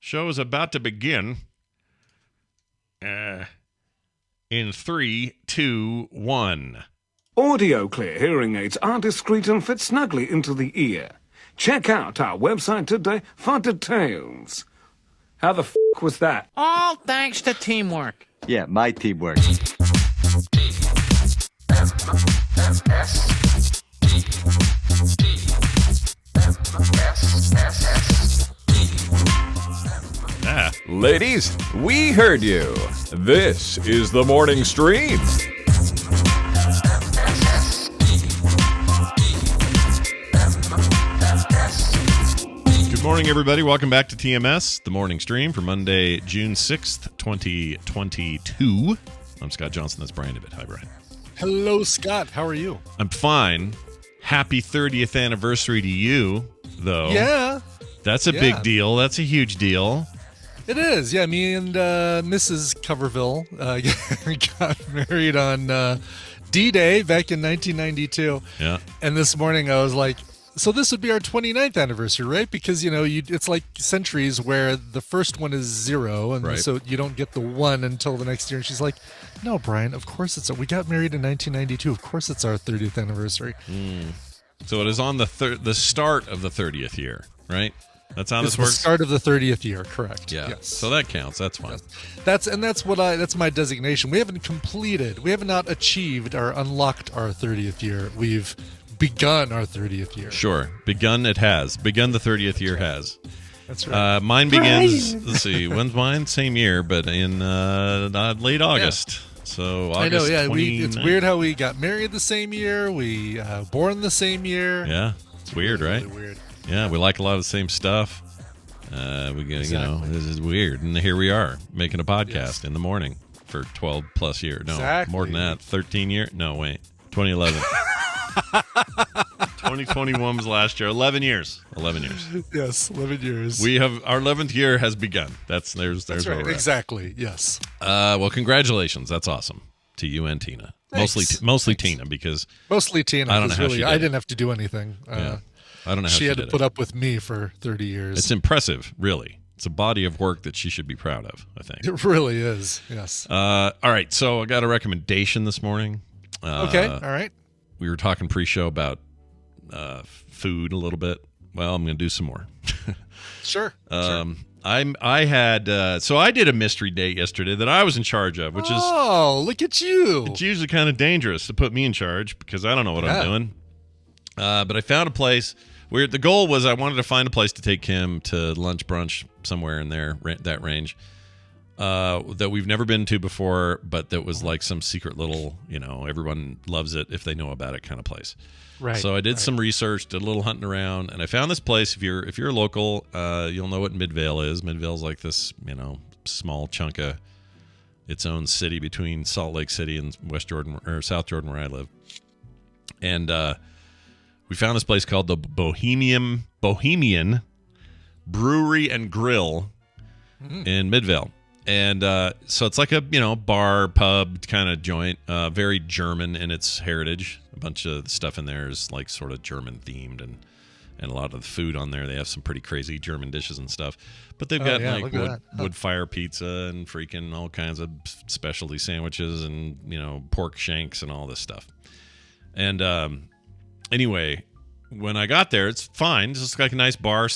Show is about to begin. In 3, 2, 1. Audio clear hearing aids are discreet and fit snugly into the ear. Check out our website today for details. How the f*** was that? All thanks to teamwork. Yeah, my teamwork. Ladies, we heard you. This is the morning stream. Good morning, everybody. Welcome back to TMS, the morning stream for Monday, June 6th, 2022. I'm Scott Johnson. That's Brian David. Hi, Brian. Hello, Scott. How are you? I'm fine. Happy 30th anniversary to you, though. Yeah. That's a big deal. That's a huge deal. It is. Yeah, me and Mrs. Coverville got married on D-Day back in 1992. Yeah. And this morning I was like, so this would be our 29th anniversary, right? Because, you know, it's like centuries where the first one is 0, and so you don't get the 1 until the next year. And she's like, no, Brian, of course we got married in 1992. Of course it's our 30th anniversary. So it is on the start of the 30th year, right? That's how this works? The start of the 30th year, correct. Yeah. Yes. So that counts. That's fine. That's my designation. We have not achieved or unlocked our 30th year. We've begun our 30th year. Sure. Begun it has. Begun the 30th year has. That's right. Mine begins, let's see, when's mine? Same year, but in late August. Yeah. So August, I know, yeah. It's weird how we got married the same year. We born the same year. Yeah. It's weird, really, right? Really weird. Yeah, we like a lot of the same stuff. This is weird. And here we are making a podcast in the morning for 12 plus years. No, more than that. 13 years? No, wait. 2011. 2021 was last year. 11 years. 11 years. Yes, 11 years. We have our 11th year has begun. That's right. Where we're exactly. At. Yes. Well, congratulations. That's awesome to you and Tina. Thanks. Mostly Tina because mostly Tina. I don't know how she did. I didn't have to do anything. Yeah. I don't know how she had did to put up with me for 30 years. It's impressive, really. It's a body of work that she should be proud of, I think. It really is, yes. All right, so I got a recommendation this morning. Okay, all right. We were talking pre-show about food a little bit. Well, I'm going to do some more. Sure. I did a mystery date yesterday that I was in charge of, which is... Oh, look at you. It's usually kind of dangerous to put me in charge because I don't know what I'm doing. But I found a place where the goal was I wanted to find a place to take Kim to lunch, brunch, somewhere in there, that range, that we've never been to before, but that was like some secret little, everyone loves it if they know about it kind of place. Right. So I did some research, did a little hunting around, and I found this place. If you're local, you'll know what Midvale is. Midvale's like this, small chunk of its own city between Salt Lake City and West Jordan or South Jordan, where I live, and we found this place called the Bohemian Brewery and Grill in Midvale. And so it's like a, bar, pub kind of joint, very German in its heritage. A bunch of stuff in there is like sort of German themed and a lot of the food on there. They have some pretty crazy German dishes and stuff. But they've got wood fire pizza and freaking all kinds of specialty sandwiches and, pork shanks and all this stuff. And anyway, when I got there, it's fine. It's just like a nice bar /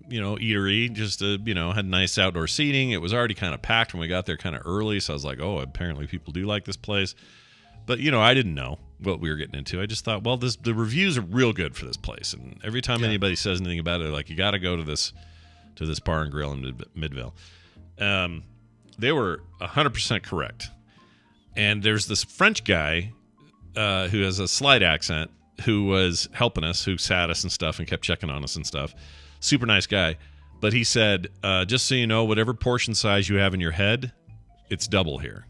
eatery. Just had nice outdoor seating. It was already kind of packed when we got there kind of early, so I was like, oh, apparently people do like this place. But I didn't know what we were getting into. I just thought, well, the reviews are real good for this place, and every time anybody says anything about it, they're like, you got to go to this bar and grill in Midvale. They were 100% correct. And there's this French guy who has a slight accent, who was helping us, who sat us and stuff and kept checking on us and stuff. Super nice guy. But he said, just so you know, whatever portion size you have in your head, it's double here.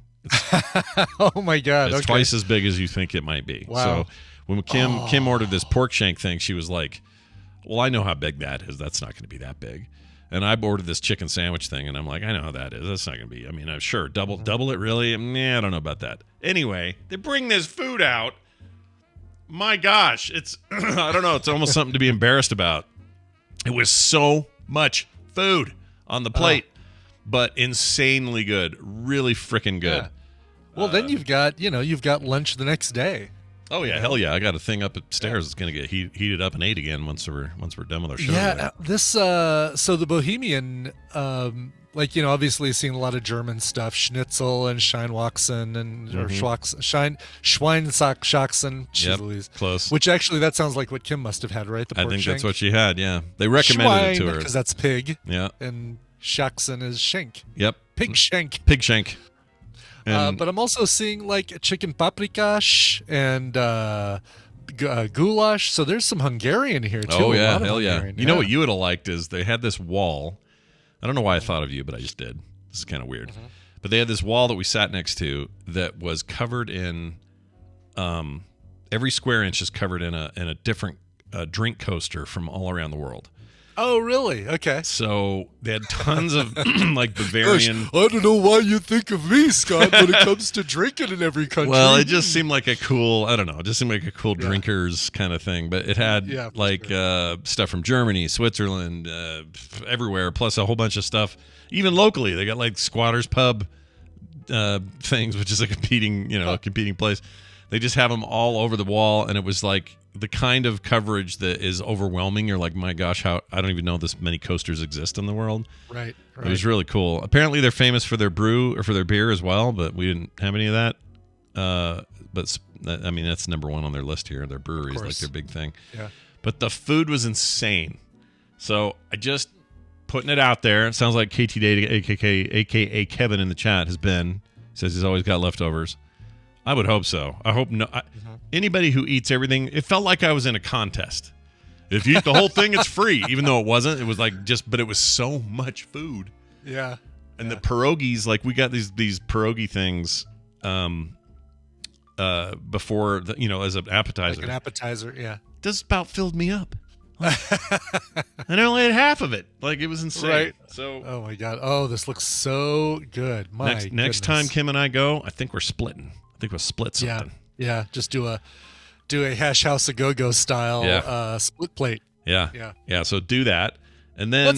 Oh, my God. It's twice as big as you think it might be. Wow. So when Kim ordered this pork shank thing, she was like, well, I know how big that is. That's not going to be that big. And I ordered this chicken sandwich thing, and I'm like, I know how that is. That's not going to be. I mean, I'm sure. Double it, really? Nah, I don't know about that. Anyway, they bring this food out. My gosh, it's, I don't know. It's almost something to be embarrassed about. It was so much food. on the plate, but insanely good, really freaking good. Yeah. Well, then you've got lunch the next day. Oh yeah, hell yeah! I got a thing up upstairs. It's gonna get heated up and ate again once we're done with our show. Yeah, this so the Bohemian, obviously seeing a lot of German stuff, Schnitzel and Scheinwachsen and or Schweinsachsen. Yep, close. Which actually that sounds like what Kim must have had, right? The pork I think shank? that's what she had. Yeah, they recommended it to her because that's pig. Yeah, and Schachsen is shank. Yep, pig shank. Pig shank. But I'm also seeing like chicken paprikash and goulash. So there's some Hungarian here too. Oh yeah, hell yeah! You know what you would have liked is they had this wall. I don't know why I thought of you, but I just did. This is kind of weird. Mm-hmm. But they had this wall that we sat next to that was covered in, every square inch is covered in a different drink coaster from all around the world. Oh, really? Okay. So they had tons of like Bavarian. Gosh, I don't know why you think of me, Scott, when it comes to drinking in every country. Well, it just seemed like a cool, I don't know, it just seemed like a cool drinkers kind of thing. But it had stuff from Germany, Switzerland, everywhere, plus a whole bunch of stuff. Even locally, they got like Squatters Pub things, which is a competing place. They just have them all over the wall, and it was like the kind of coverage that is overwhelming. You're like, my gosh, how I don't even know this many coasters exist in the world. Right. It was really cool. Apparently, they're famous for their brew or for their beer as well, but we didn't have any of that. But I mean, that's number one on their list here. Their brewery is like their big thing. Yeah. But the food was insane. So I just putting it out there. It sounds like KT Data, aka Kevin in the chat, has been. Says he's always got leftovers. I would hope so. I hope no. Anybody who eats everything, it felt like I was in a contest. If you eat the whole thing, it's free, even though it wasn't. It was like but it was so much food. Yeah. And the pierogies, like we got these pierogi things, before as an appetizer. Like an appetizer, yeah. Just about filled me up. And I only had half of it. Like it was insane. Right. So. Oh my god. Oh, this looks so good. Next time Kim and I go, I think we're splitting. I think we'll split something. Yeah. Just do a Hash House a Go-Go style split plate. Yeah. So do that, and then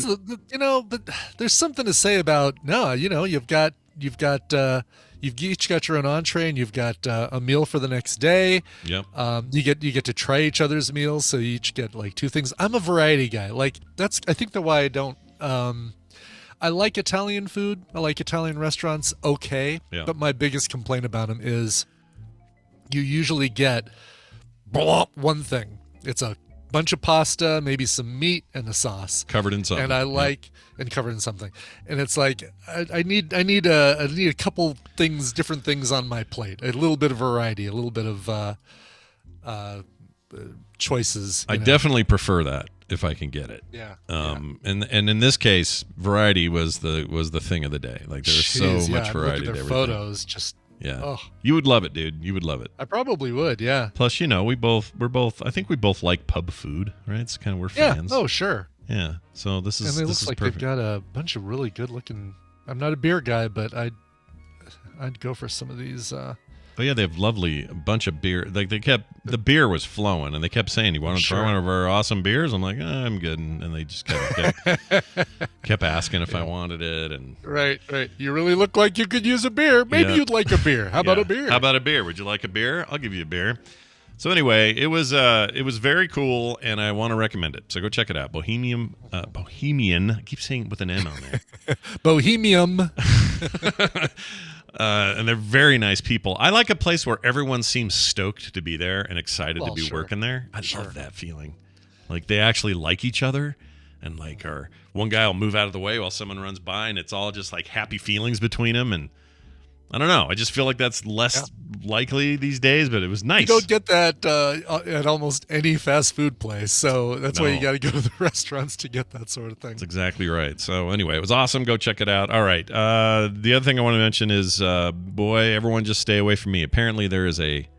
but there's something to say about you've each got your own entree, and you've got a meal for the next day. Yep. You get to try each other's meals, so you each get like two things. I'm a variety guy. Like that's I think why I don't. I like Italian food. I like Italian restaurants. Okay, but my biggest complaint about them is you usually get one thing. It's a bunch of pasta, maybe some meat, and a sauce covered in something. And I like and covered in something. And it's like I need a couple things, different things on my plate. A little bit of variety, a little bit of choices. I definitely prefer that if I can get it. Yeah. And in this case, variety was the thing of the day. Like there was so much variety to everything. Photos just. Yeah. Oh. You would love it, dude. You would love it. I probably would, yeah. Plus, we're both I think we both like pub food, right? It's kind of we're fans. Yeah. Oh, sure. Yeah. So this is and it looks like perfect. they've got a bunch of really good looking. I'm not a beer guy, but I'd go for some of these Oh yeah, they have a bunch of beer. Like the beer was flowing, and they kept saying, "You want to try one of our awesome beers?" I'm like, I'm good, and they just kept asking if I wanted it, and right. You really look like you could use a beer. Maybe you'd like a beer. How about a beer? How about a beer? Would you like a beer? I'll give you a beer. So anyway, it was very cool, and I want to recommend it. So go check it out. Bohemian. I keep saying with an M on there. Bohemian. And they're very nice people. I like a place where everyone seems stoked to be there and excited to be working there. I love that feeling. Like they actually like each other, and like one guy will move out of the way while someone runs by, and it's all just like happy feelings between them. And I don't know. I just feel like that's less likely these days, but it was nice. You don't get that at almost any fast food place, so that's why you got to go to the restaurants to get that sort of thing. That's exactly right. So anyway, it was awesome. Go check it out. All right. The other thing I want to mention is, everyone just stay away from me. Apparently there is a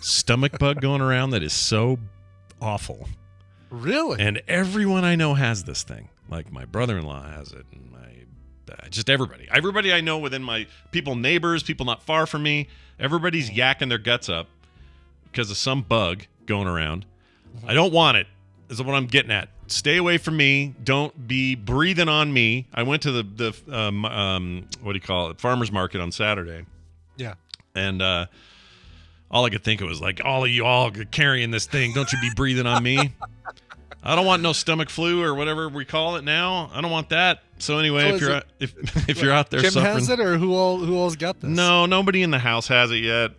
stomach bug going around that is so awful. Really? And everyone I know has this thing. Like my brother-in-law has it, and just everybody I know within my neighbors, people not far from me, everybody's yakking their guts up because of some bug going around. I don't want it. is what I'm getting at. Stay away from me. Don't be breathing on me. I went to the what do you call it? Farmer's market on Saturday. Yeah. And all I could think of was like, all of you all carrying this thing. Don't you be breathing on me. I don't want no stomach flu or whatever we call it now. I don't want that. So anyway, So if you're out there Jim suffering, has it, or who all's got this? no, nobody in the house has it yet.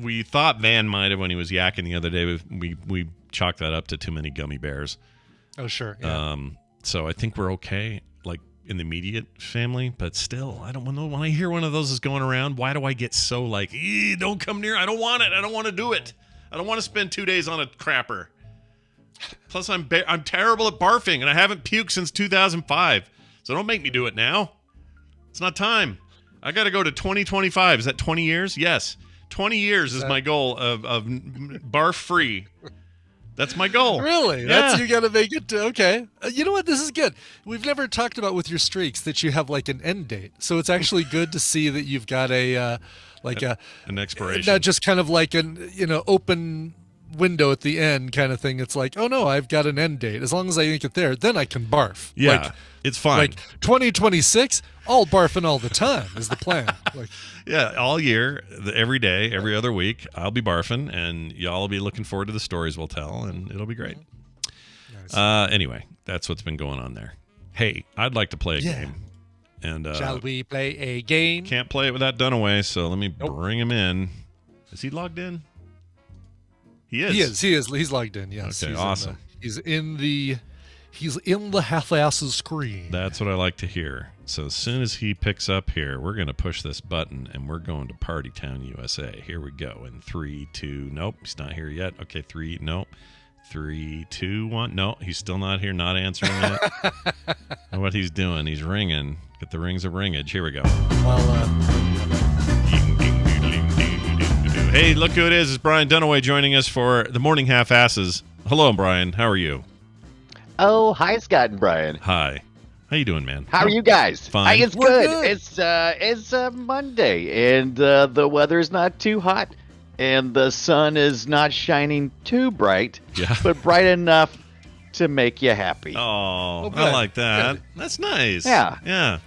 We thought Van might have when he was yakking the other day. We chalked that up to too many gummy bears. Oh, sure. Yeah. So I think we're okay, like in the immediate family. But still, I don't know. When I hear one of those is going around, why do I get so like, don't come near? I don't want it. I don't want to do it. I don't want to spend 2 days on a crapper. Plus, I'm terrible at barfing, and I haven't puked since 2005. So don't make me do it now. It's not time. I got to go to 2025. Is that 20 years? Yes. 20 years is my goal of barf free. That's my goal. Really? Yeah. You got to make it. Okay. You know what? This is good. We've never talked about with your streaks that you have like an end date. So it's actually good to see that you've got an expiration. Not just kind of like an open window at the end kind of thing. It's like, oh no, I've got an end date. As long as I make it there, then I can barf. Yeah, like, it's fine. Like 2026, all barfing all the time is the plan. Like, yeah, all year, every day, every other week, I'll be barfing, and y'all will be looking forward to the stories we'll tell, and it'll be great. Nice. Anyway, that's what's been going on there. Hey, I'd like to play a game. And shall we play a game? Can't play it without Dunaway, so let me bring him in. Is he logged in? He is. He is. He's logged in. Yes. Okay. Awesome. He's in the half-asses screen. That's what I like to hear. So as soon as he picks up here, we're going to push this button, and we're going to Party Town, USA. Here we go. In 3, 2. Nope, he's not here yet. Okay, 3. Nope. 3, 2, 1. No, he's still not here. Not answering it. What he's doing? He's ringing. Get the rings of ringage. Here we go. Hey, look who it is. It's Brian Dunaway joining us for the Morning Half-Asses. Hello, Brian. How are you? Oh, hi, Scott and Brian. Hi. How you doing, man? How are you guys? Fine. It's good. It's Monday, and the weather's not too hot, and the sun is not shining too bright, but bright enough to make you happy. Oh, I like that. Good. That's nice. Yeah.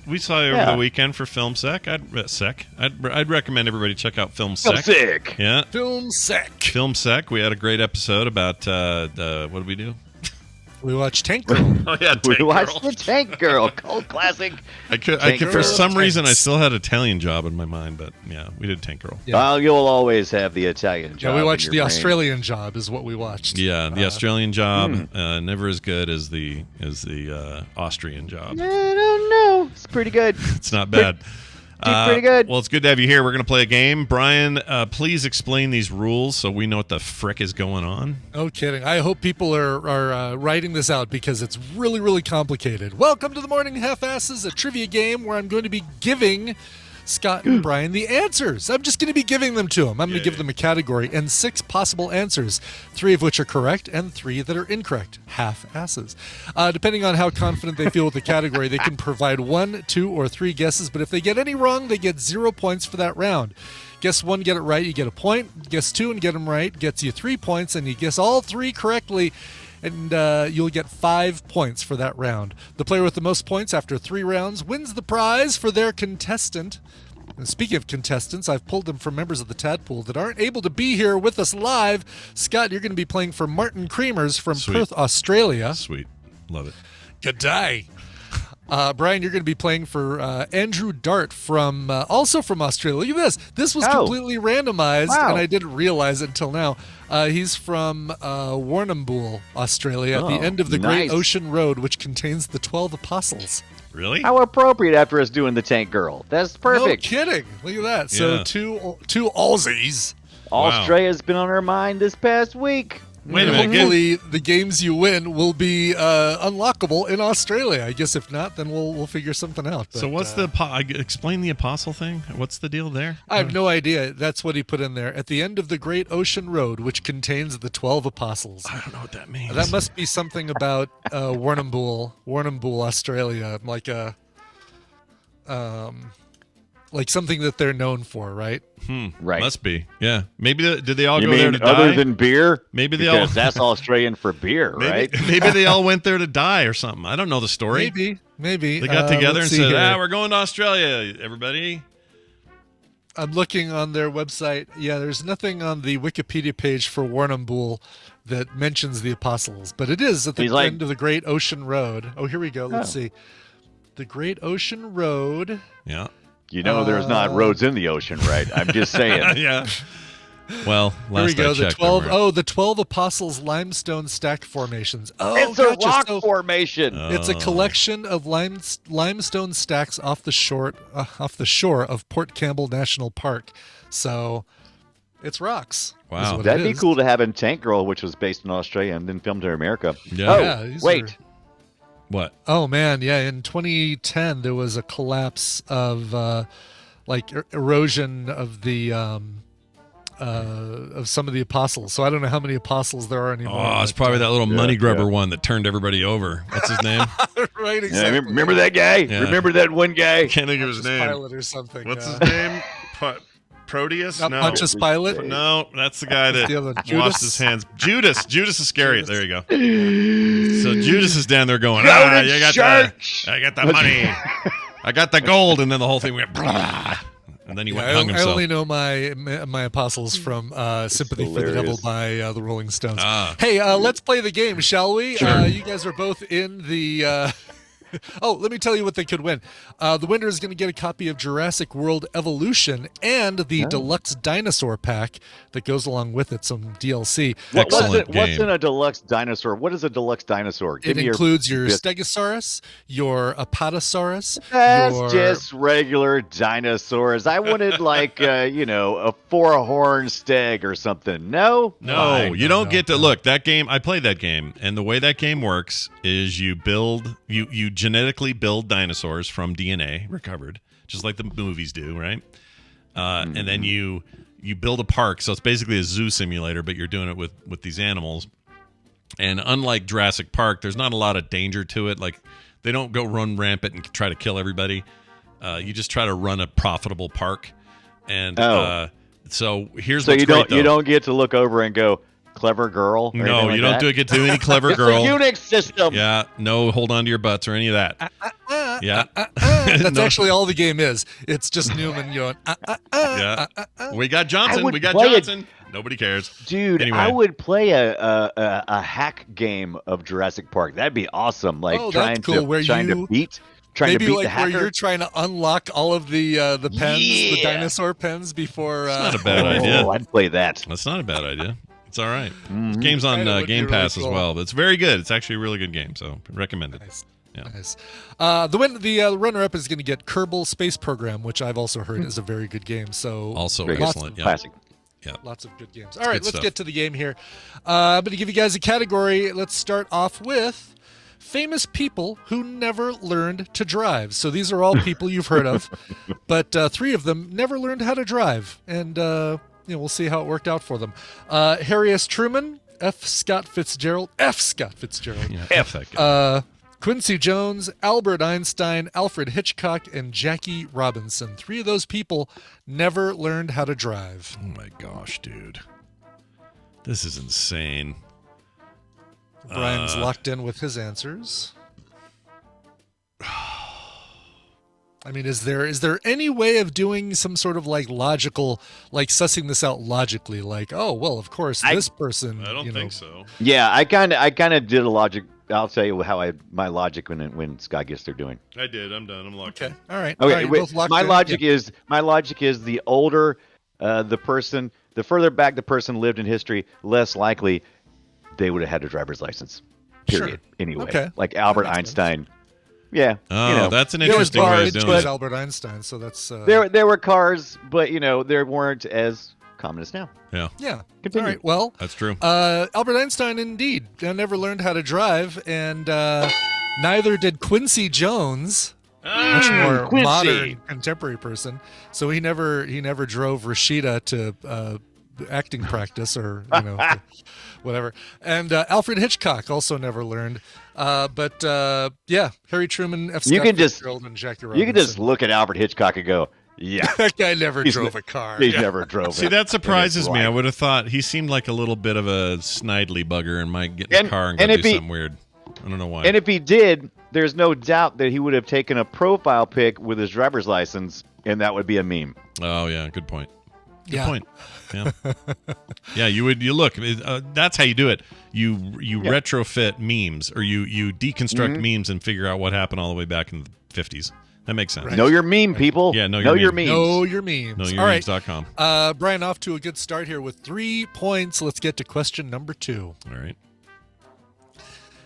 We saw you over the weekend for Film Sec. I'd recommend everybody check out Film Sec. Film Sec. Yeah. Film Sec. Film Sec. We had a great episode about what did we do? We watched Tank Girl. Oh yeah, we watched the Tank Girl, cult classic. I could for some reason I still had Italian Job in my mind, but yeah, we did Tank Girl. Yeah. Well, you'll always have the Italian Job. Yeah, we watched the Australian Job is what we watched. Yeah, the Australian Job, never as good as the Austrian Job. I don't know. It's pretty good. It's not bad. Pretty good. Well, it's good to have you here. We're going to play a game. Brian, please explain these rules so we know what the frick is going on. No kidding. I hope people are writing this out because it's really, really complicated. Welcome to the Morning Half-Asses, a trivia game where I'm going to be giving Scott and Brian the answers. I'm just going to be giving them to them. I'm going to give them a category and 6 possible answers, 3 of which are correct and 3 that are incorrect. Half-asses. Depending on how confident they feel with the category, they can provide 1, 2, or 3 guesses, but if they get any wrong, they get 0 points for that round. Guess 1, get it right, you get a point. Guess 2 and get them right gets you 3 points, and you guess all 3 correctly, and you'll get 5 points for that round. The player with the most points after 3 rounds wins the prize for their contestant. And speaking of contestants, I've pulled them from members of the Tadpool that aren't able to be here with us live. Scott, you're going to be playing for Martin Creamers from Perth, Australia. Sweet. Love it. Good day. Brian, you're going to be playing for Andrew Dart from also from Australia. Look at this. This was completely randomized, and I didn't realize it until now. He's from Warrnambool, Australia, at the end of the Great Ocean Road, which contains the 12 apostles. Really? How appropriate after us doing the Tank Girl. That's perfect. No kidding. Look at that. So two Aussies. Australia's been on our mind this past week. Wait a minute. Hopefully, the games you win will be unlockable in Australia. I guess if not, then we'll figure something out. But, so what's explain the apostle thing? What's the deal there? I have no idea. That's what he put in there. At the end of the Great Ocean Road, which contains the 12 apostles. I don't know what that means. That must be something about Warrnambool, Australia, like a like something that they're known for, right? Right. Must be. Yeah. Maybe did they all You go there mean to die? other than beer? Maybe they because all. that's Australian for beer, right? Maybe they all went there to die or something. I don't know the story. Maybe They got together and let's see said, here. we're going to Australia, everybody. I'm looking on their website. Yeah, there's nothing on the Wikipedia page for Warrnambool that mentions the apostles, but it is at the end of the Great Ocean Road. Oh, here we go. Let's see. The Great Ocean Road. Yeah. You know there's not roads in the ocean, right? I'm just saying. Yeah. Well, Here we last go. I The checked, 12. there were- Oh, the 12 apostles limestone stacked formations. Oh, It's a gotcha. rock So formation. it's a collection of limestone stacks off the shore of Port Campbell National Park. So it's rocks. Wow. is what it That'd be is. cool to have in Tank Girl, which was based in Australia and then filmed in America. Yeah. Oh, Yeah, these wait. are- What? Oh man, yeah. In 2010, there was a collapse of erosion of the of some of the apostles. So I don't know how many apostles there are anymore. Oh, it's but, probably that little money grubber yeah. one that turned everybody over. What's his name? right. Yeah, Exactly. remember that guy? Yeah. Remember that one guy? Can't think of his name. Pilot or something. What's his name? Proteus? Not No. Pontius Pilate. No, that's the guy that The other one, washed Judas? his hands. Judas Iscariot. There you go. So Judas is down there going, Go to I got church!" I got the money. I got the gold. And then the whole thing went, blah. And then he went and hung I himself. only know my apostles from Sympathy for the Devil hilarious. by the Rolling Stones. Ah. Hey, let's play the game, shall we? Sure. You guys are both in the... Oh, let me tell you what they could win. The winner is going to get a copy of Jurassic World Evolution and the deluxe dinosaur pack that goes along with it, some DLC. Excellent What's game. in a deluxe dinosaur? What is a deluxe dinosaur? Give It me includes your bit. Stegosaurus, your Apatosaurus, That's your... just regular dinosaurs. I wanted like a four-horn steg or something. No, No, you don't get to no. look. That game, I played that game, and the way that game works is you genetically build dinosaurs from DNA recovered, just like the movies do, right? And then you build a park, so it's basically a zoo simulator, but you're doing it with these animals. And unlike Jurassic Park, there's not a lot of danger to it. Like they don't go run rampant and try to kill everybody. You just try to run a profitable park. And so here's So what's you great, though. don't get to look over and go clever girl. or No, anything you like don't that? get to do any clever girl. It's a Unix system. Yeah, no, hold on to your butts or any of that. Yeah, That's No. actually all the game is. It's just Newman going, yeah. We got Johnson. would We got play it. Johnson. Nobody cares. Dude, Anyway. I would play a hack game of Jurassic Park. That'd be awesome. Like Oh, that's trying cool, to where trying you- to beat maybe the like hacker. where you're trying to unlock all of the pens, the Yeah. dinosaur pens before. Not a bad idea. Oh, I'd play that. That's not a bad idea. It's all right. This game's on Kinda would be Game really Pass as cool. well. But it's very good. It's actually a really good game, so recommend it. Nice. Yeah. Nice. The runner-up is going to get Kerbal Space Program, which I've also heard is a very good game. So Also Very excellent. Yeah. Classic. lots of good games. All right, good let's stuff. get to the game here. I'm going to give you guys a category. Let's start off with famous people who never learned to drive. So these are all people you've heard of, but three of them never learned how to drive, and we'll see how it worked out for them. Harry S. Truman, F. Scott Fitzgerald, Yeah, F that guy. Quincy Jones, Albert Einstein, Alfred Hitchcock, and Jackie Robinson. Three of those people never learned how to drive. Oh my gosh, dude. This is insane. Brian's locked in with his answers. I mean, is there any way of doing some sort of like logical, like sussing this out logically? Like, oh well, of course this person. I don't think so. Yeah, I kind of did a logic. I'll tell you how my logic when Scott gets there doing. I did. I'm done. I'm locked Okay, in. all right. Okay, all right, wait, both locked my in? logic Yeah. is the older the person, the further back the person lived in history, less likely they would have had a driver's license. Period. Sure. Anyway, Okay. like Albert That makes Einstein. Yeah. Oh, that's an There was interesting way of cars, doing but it. Albert Einstein. So that's There were cars, but they weren't as common as now. Yeah, yeah. Continue. All right. Well, that's true. Albert Einstein indeed never learned how to drive, and neither did Quincy Jones, much more Quincy. modern contemporary person. So he never drove Rashida to acting practice or whatever. And Alfred Hitchcock also never learned. But Harry Truman, F. You Scott can just- Fitzgerald, and Jackie You Robinson. can just look at Albert Hitchcock and go, Yeah. That guy never drove a car. He never drove See, it. that surprises in me. his I life. would have thought he seemed like a little bit of a snidely bugger and might get in the car and go do something weird. I don't know why. And if he did, there's no doubt that he would have taken a profile pic with his driver's license, and that would be a meme. Oh, yeah. Good point. Good Yeah. point. Yeah. Yeah, you look. That's how you do it. You retrofit memes, or you deconstruct memes and figure out what happened all the way back in the 50s. That makes sense. Right. Know your meme, people. Yeah, know your your memes. Know your memes. KnowYourMemes.com. All right. Brian, off to a good start here with 3 points. Let's get to question number 2. All right.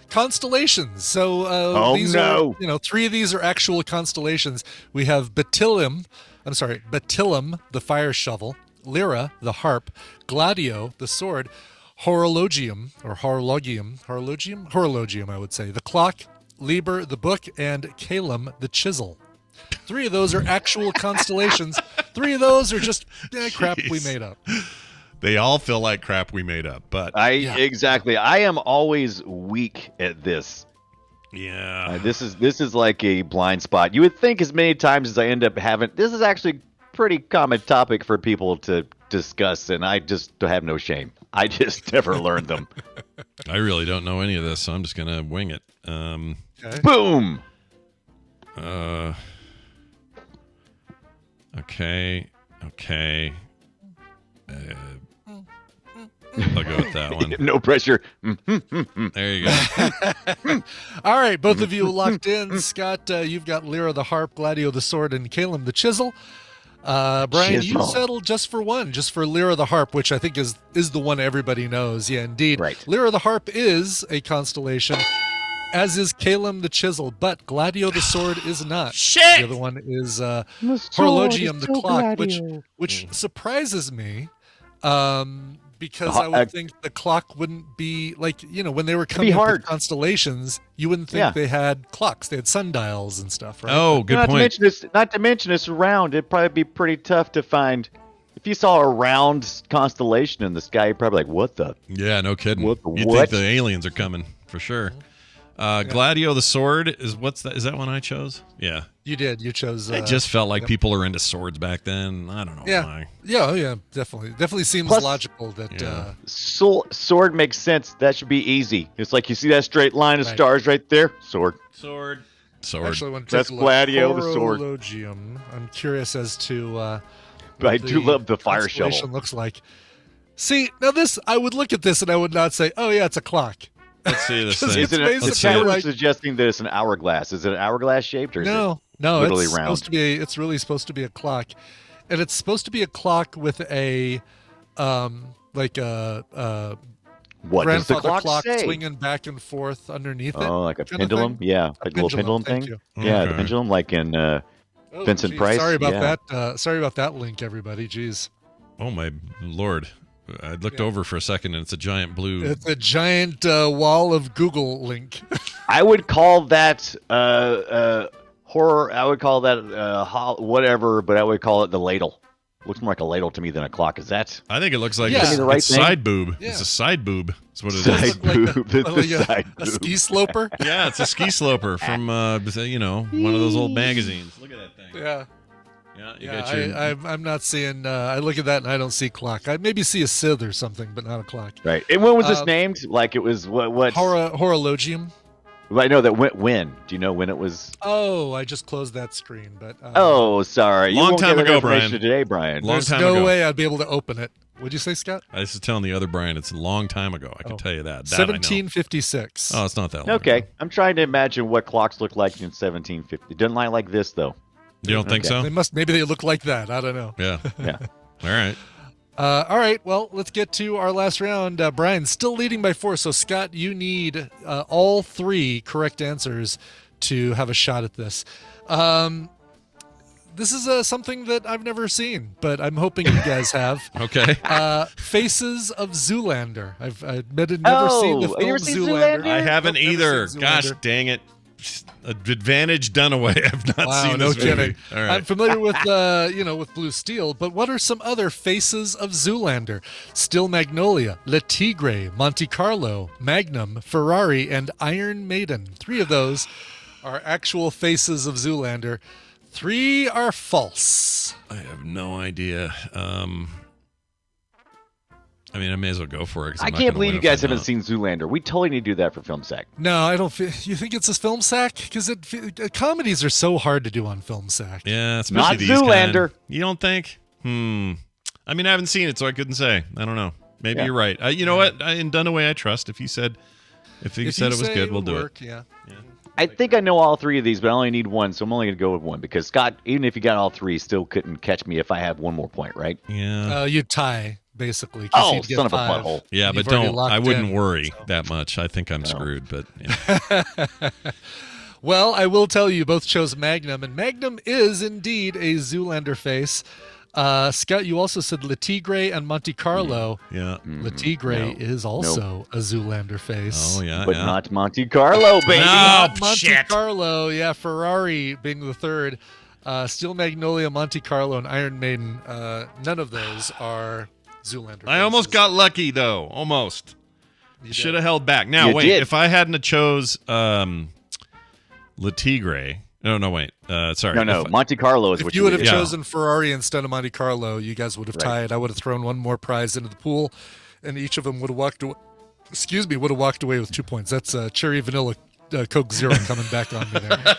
Constellations. So these are, 3 of these are actual constellations. We have Batilum, the fire shovel, Lyra, the harp, Gladio, the sword, Horologium, I would say, the clock, Liber, the book, and Calum, the chisel. 3 of those are actual constellations. 3 of those are just crap we made up. They all feel like crap we made up, but Exactly. I am always weak at this. yeah. This is like a blind spot. You would think as many times as I end up having, this is actually pretty common topic for people to discuss, and I just have no shame. I just never learned them. I really don't know any of this, so I'm just gonna wing it. Okay. Boom. Okay. I'll go with that one. No pressure. There you go. All right, both of you locked in. Scott, you've got Lyra the harp, Gladio the sword, and Calum the chisel. Brian, you Chisel. settled just for one, just for Lyra the harp, which I think is the one everybody knows. Yeah, indeed. Right. Lyra the harp is a constellation, as is Calum the chisel, but Gladio the sword is not. Shit! The other one is Horologium the clock, which surprises me. Because I would think the clock wouldn't be like, when they were coming up with constellations, you wouldn't think they had clocks. They had sundials and stuff, right? Oh, good point. Not to mention it's round. It'd probably be pretty tough to find. If you saw a round constellation in the sky, you'd probably be like, what the? Yeah, no kidding. What the You'd what? think the aliens are coming for sure. Gladio the sword is what's that? Is that one I chose? Yeah. You did. You chose. It just felt like people were into swords back then. I don't know why. Yeah, definitely. Definitely seems Plus- logical that. Sword makes sense. That should be easy. It's like you see that straight line of stars right there. Sword. Sword. Actually, I want to That's take a look. Gladio, the sword. Horologium. I'm curious as to. But I do love the fire constellation shovel. looks like. See, now this, I would look at this and I would not say, "Oh yeah, it's a clock." Let's see this Just thing. it's Is it basically the chat room like- suggesting that it's an hourglass? Is it an hourglass shaped or is No, literally it's round? supposed to be. It's really supposed to be a clock, and it's supposed to be a clock with a, like a what does the grandfather clock say? swinging back and forth underneath it. Oh, like a kind of pendulum? thing? Yeah, like a little pendulum thank thing. you. Yeah, the Okay. pendulum, like in Oh, Vincent geez, Price. Sorry about yeah. that. Sorry about that link, everybody. Jeez, Oh my lord! I looked over for a second, and it's a giant blue. it's a giant wall of Google link. I would call that horror. I would call that whatever, but I would call it the ladle. Looks more like a ladle to me than a clock. Is that I think it looks like Yeah. it's, The right it's thing? side boob. Yeah. It's a side boob. That's what it is. Side boob? Like It's the a, side a boob. ski sloper. Yeah, it's a ski sloper from one of those old magazines. Look at that thing. Yeah. Yeah, you got your. I'm not seeing. I look at that and I don't see clock. I maybe see a scythe or something, but not a clock. right? And when was this named? Like it was what? Horologium. I know that when. Do you know when it was? Oh, I just closed that screen, but Oh, sorry. You Long won't time get that ago, information Brian. Today, Brian. Long there's time no ago. way I'd be able to open it. What'd you say, Scott? I was telling the other Brian, it's a long time ago. I can tell you that. That I know. 1756. Oh, it's not that long. Okay, ago. I'm trying to imagine what clocks look like in 1750. It doesn't lie like this though. You don't think Okay. so? Maybe they look like that. I don't know. Yeah. Yeah. All right. All right. Well, let's get to our last round. Brian still leading by 4. So Scott, you need all 3 correct answers to have a shot at this. This is something that I've never seen, but I'm hoping you guys have. Okay. Faces of Zoolander. I've admitted never seen the Oh, film you ever seen Zoolander. Zoolander? I haven't Nope, never either. seen Gosh Zoolander. dang it. Advantage done away. I've not Wow, seen no this movie. kidding. All right. I'm familiar with, with Blue Steel, but what are some other faces of Zoolander? Still Magnolia, Le Tigre, Monte Carlo, Magnum, Ferrari, and Iron Maiden. 3 of those are actual faces of Zoolander. 3 are false. I have no idea. I mean, I may as well go for it. I can't believe you guys haven't seen Zoolander. We totally need to do that for Film Sack. No, I don't. You think it's a film sack? Because comedies are so hard to do on film sack. Yeah, especially not these Zoolander. You don't think? I mean, I haven't seen it, so I couldn't say. I don't know. Maybe you're right. You know what? In Dunaway, I trust. If you said it was good, we'll do it. Yeah. I think I know all 3 of these, but I only need 1, so I'm only going to go with 1 because Scott, even if you got all 3, still couldn't catch me if I have 1 more point, right? Yeah. You'd tie. Basically, oh, son of a butthole! Yeah, but I wouldn't worry that much. I think I'm screwed. But yeah. Well, I will tell you, both chose Magnum, and Magnum is indeed a Zoolander face. Scott, you also said Le Tigre and Monte Carlo. Yeah, Le Tigre is also a Zoolander face. Oh yeah, but not Monte Carlo, baby. No, not Monte shit. Carlo. Yeah, Ferrari being the third. Steel Magnolia, Monte Carlo, and Iron Maiden. None of those are Zoolander. I almost got lucky though. Almost. Should have held back. Now wait, if I hadn't have chose Le Tigre. No, wait. Sorry. No. Monte Carlo is what you would have chosen Ferrari instead of Monte Carlo. You guys would have tied. I would have thrown one more prize into the pool, and each of them would have walked away. Would have walked away with 2 points. That's cherry vanilla Coke Zero coming back on me there.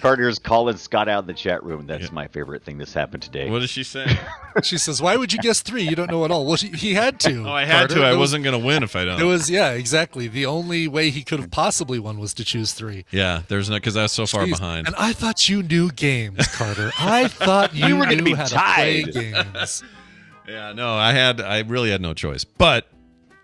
Carter's calling Scott out of the chat room. That's my favorite thing that's happened today. What does she say? She says, "Why would you guess 3? You don't know at all." Well, he had to. Oh, I had Carter. to. I wasn't going to win if I don't. It was exactly. The only way he could have possibly won was to choose 3. Yeah, there's no because I was so far behind. And I thought you knew games, Carter. I thought you were knew be how tied. to play games. Yeah, no, I really had no choice. But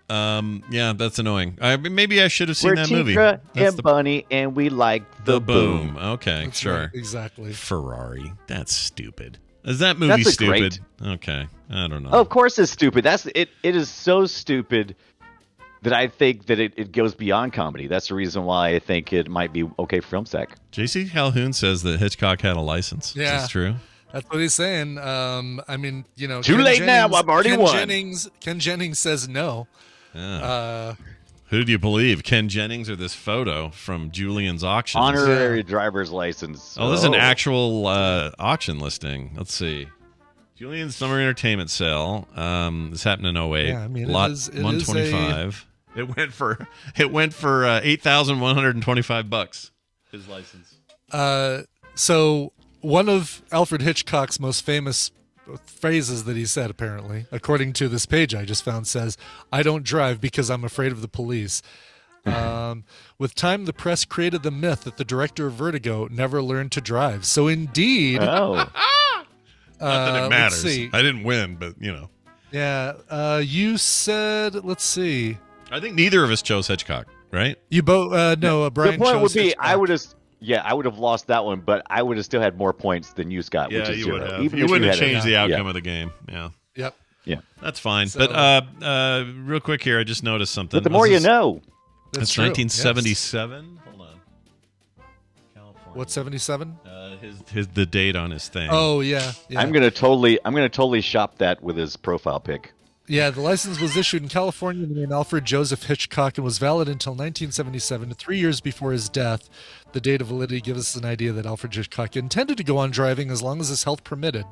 yeah, that's annoying. Maybe I should have seen that movie. We're Tigre and Bunny, and we like the boom. Okay, That's sure. right, exactly. Ferrari. That's stupid. Is that movie stupid? Okay, I don't know. Oh, of course it's stupid. It is so stupid that I think that it goes beyond comedy. That's the reason why I think it might be okay for Film Sack. J.C. Calhoun says that Hitchcock had a license. Yeah. Is this true? That's what he's saying. I mean, Too Ken late now. I've already won. Ken Jennings says no. Yeah. Who do you believe, Ken Jennings or this photo from Julian's auction? Honorary driver's license. Oh, this is an actual auction listing. Let's see. Julian's summer entertainment sale. This happened in 08. Yeah, I mean, Lot it is 125. It went for $8,125. His license. So one of Alfred Hitchcock's most famous phrases that he said, apparently, according to this page I just found, says, "I don't drive because I'm afraid of the police." With time, the press created the myth that the director of Vertigo never learned to drive. So indeed, not that it matters. Let's see. I didn't win, but Yeah, you said, let's see. I think neither of us chose Hitchcock, right? You both, no, Brian The point chose would be, Hitchcock. I would have lost that one, but I would have still had more points than you, Scott. Yeah, which is you 0. would have. Even You if wouldn't have had changed the outcome of the game. Yeah. Yep. Yeah. That's fine. So- But real quick here, I just noticed something. But the more you know. It's true. 1977. Hold on. California. What, 77? The date on his thing. Oh, yeah. I'm gonna totally shop that with his profile pic. Yeah, the license was issued in California in the name Alfred Joseph Hitchcock and was valid until 1977, 3 years before his death. The date of validity gives us an idea that Alfred Hitchcock intended to go on driving as long as his health permitted.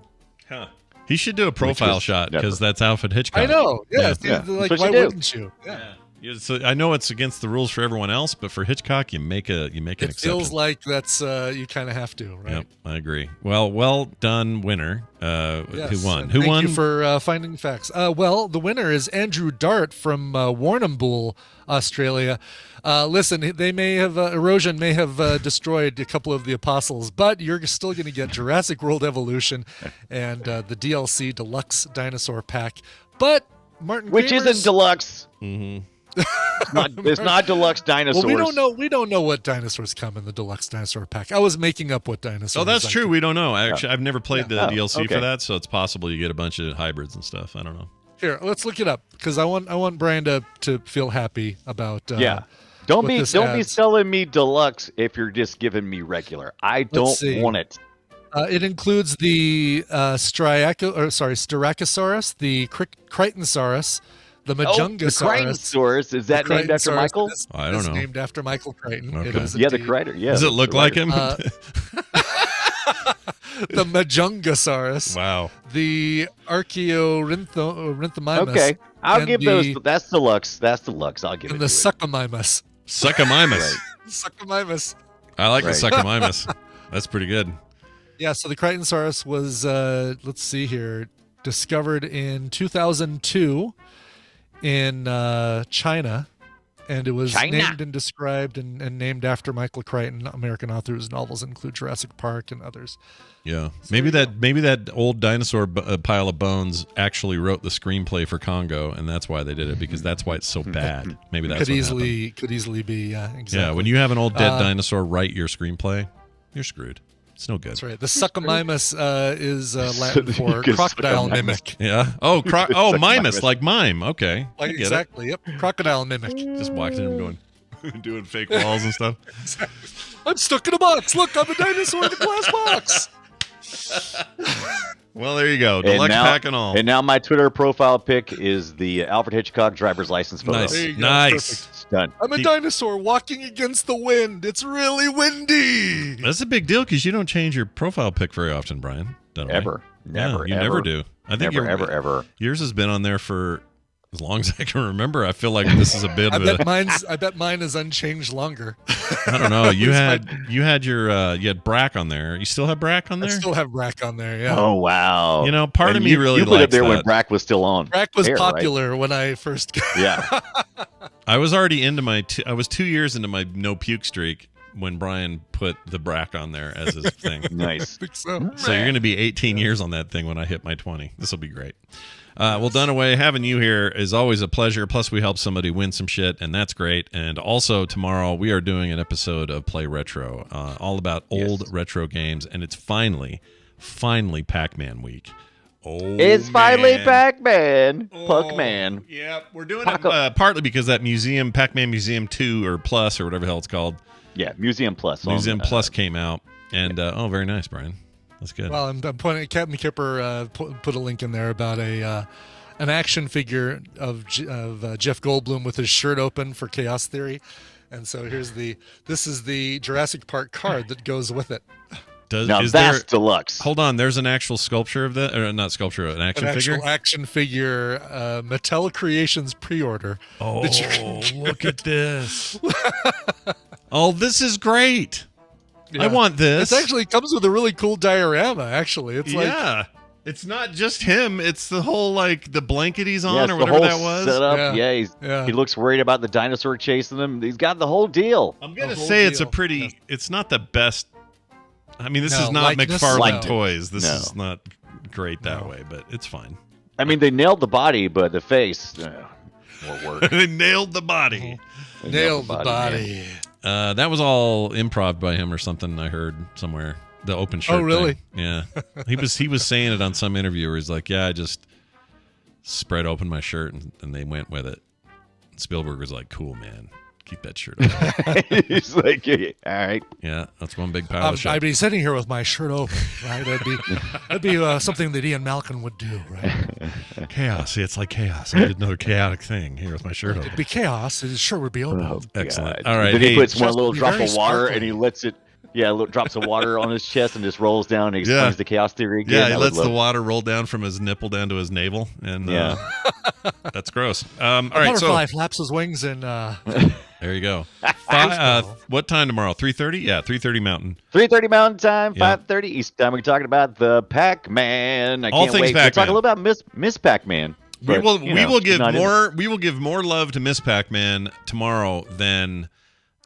Huh. He should do a profile shot because that's Alfred Hitchcock. I know. Yeah. Yeah. Like, That's what why you do. wouldn't you? Yeah. So I know it's against the rules for everyone else, but for Hitchcock, you make an It exception. feels like that's you kind of have to, right? Yep, I agree. Well done, winner. Yes, Who won? and Who thank won? you for finding facts. Well, the winner is Andrew Dart from Warrnambool, Australia. Listen, erosion may have destroyed a couple of the apostles, but you're still going to get Jurassic World Evolution and the DLC Deluxe Dinosaur Pack. But Martin, Which Gamers, isn't deluxe. Mm-hmm. It's not deluxe dinosaurs. Well, we don't know what dinosaurs come in the Deluxe Dinosaur Pack. I was making up what dinosaurs. Oh, that's I true. could- We don't know. Actually, I've never played the Oh, DLC okay. for that, so it's possible you get a bunch of hybrids and stuff. I don't know. Here, let's look it up because I want Brian to feel happy about. Don't what be this don't be adds. selling me deluxe if you're just giving me regular. I don't see. want it. It includes the Styracosaurus, the Crichton Soros, the The Majungasaurus. Crichtonsaurus, is that named after Michael? I don't know. It's named after Michael Crichton. It Okay. is Yeah, the indeed. Crichton. Yeah. Does it look like him? the Badonkasaurus. Wow. The Archaeorhynthomymus. Okay, I'll and give those. That's deluxe. That's deluxe. I'll give it. And the Succomimus. Succomimus. Succomimus. I like the Succomimus. That's pretty good. Yeah, so the Crichton Soros was, let's see here, discovered in 2002 in China. And it was named and described and named after Michael Crichton, American author whose novels include Jurassic Park and others. Yeah, maybe that old dinosaur pile of bones actually wrote the screenplay for Congo, and that's why they did it, because that's why it's so bad. Maybe that's could easily be. Exactly. Yeah, when you have an old dead dinosaur write your screenplay, you're screwed. It's no good. That's right. The Succomimus is Latin for crocodile mimic. Yeah. Oh, mimus, like mime. Okay. Like, exactly. Yep. Crocodile mimic. Just watching him going, doing fake walls and stuff. I'm stuck in a box. Look, I'm a dinosaur in a glass box. Well, there you go. Deluxe pack and all. And now my Twitter profile pic is the Alfred Hitchcock driver's license photo. Nice. Done. I'm a dinosaur walking against the wind. It's really windy. That's a big deal because you don't change your profile pic very often, Brian. Never. You never do. I think ever. Yours has been on there for as long as I can remember. I feel like this is a bit of a. I bet mine is unchanged longer. I don't know. You had Brack on there. You still have Brack on there? I still have Brack on there. Yeah. Oh wow. You know, part of me really likes that. You put it there that. when Brack was still on. Brack was popular when I first. Yeah. I was already into I was 2 years into my no puke streak when Brian put the Brack on there as his thing. Nice. So you're going to be 18 years on that thing when I hit my 20. This will be great. Well, Dunaway, having you here is always a pleasure. Plus, we help somebody win some shit, and that's great. And also, tomorrow, we are doing an episode of Play Retro, all about old retro games, and it's finally Pac-Man week. It's finally Pac-Man. Puckman. Yeah, we're doing it partly because that museum, Pac-Man Museum 2 or Plus or whatever the hell it's called. Yeah, Museum Plus. Museum Plus came out, and very nice, Brian. That's good. Well, I'm pointing. Captain Kipper put a link in there about an action figure of Jeff Goldblum with his shirt open for Chaos Theory, and so this is the Jurassic Park card that goes with it. That's deluxe. Hold on, there's an actual sculpture of that, or not sculpture, an action figure. Actual action figure, Mattel Creations pre-order. Oh, look at this! Oh, this is great. Yeah. I want this. It actually comes with a really cool diorama. Actually, it's it's not just him. It's the whole the blanket he's on or whatever that was. Setup. Yeah, he looks worried about the dinosaur chasing him. He's got the whole deal. I'm gonna say it's a pretty. It's not the best. I mean, this is not McFarlane Toys. This is not great that way, but it's fine. I mean, they nailed the body, but the face, more work. They nailed the body. Nailed the body. That was all improv by him or something. I heard somewhere the open shirt. Oh, really? Thing. Yeah, he was saying it on some interview where he's like, "Yeah, I just spread open my shirt and they went with it." And Spielberg was like, "Cool, man, keep that shirt open." He's like, "Yeah, all right." Yeah, that's one big pile of shit. I'd be sitting here with my shirt open, right? That'd be something that Ian Malcolm would do, right? Chaos. See, it's like chaos. I did another chaotic thing here with my shirt open. It'd be chaos. His shirt would be open. Oh, excellent. God. All right. Then he puts one little drop of water sparkly. and he lets it. Yeah, drops of water on his chest and just rolls down and explains the chaos theory again. Yeah, he lets the water roll down from his nipple down to his navel, and that's gross. All right, butterfly flaps his wings and. There you go. What time tomorrow? 3:30? Yeah, 3:30 Mountain. 3:30 Mountain Time, 5:30 East Time. We're talking about the Pac-Man. I can't wait. We'll talk a little about Miss Pac-Man. We will give more love to Miss Pac-Man tomorrow than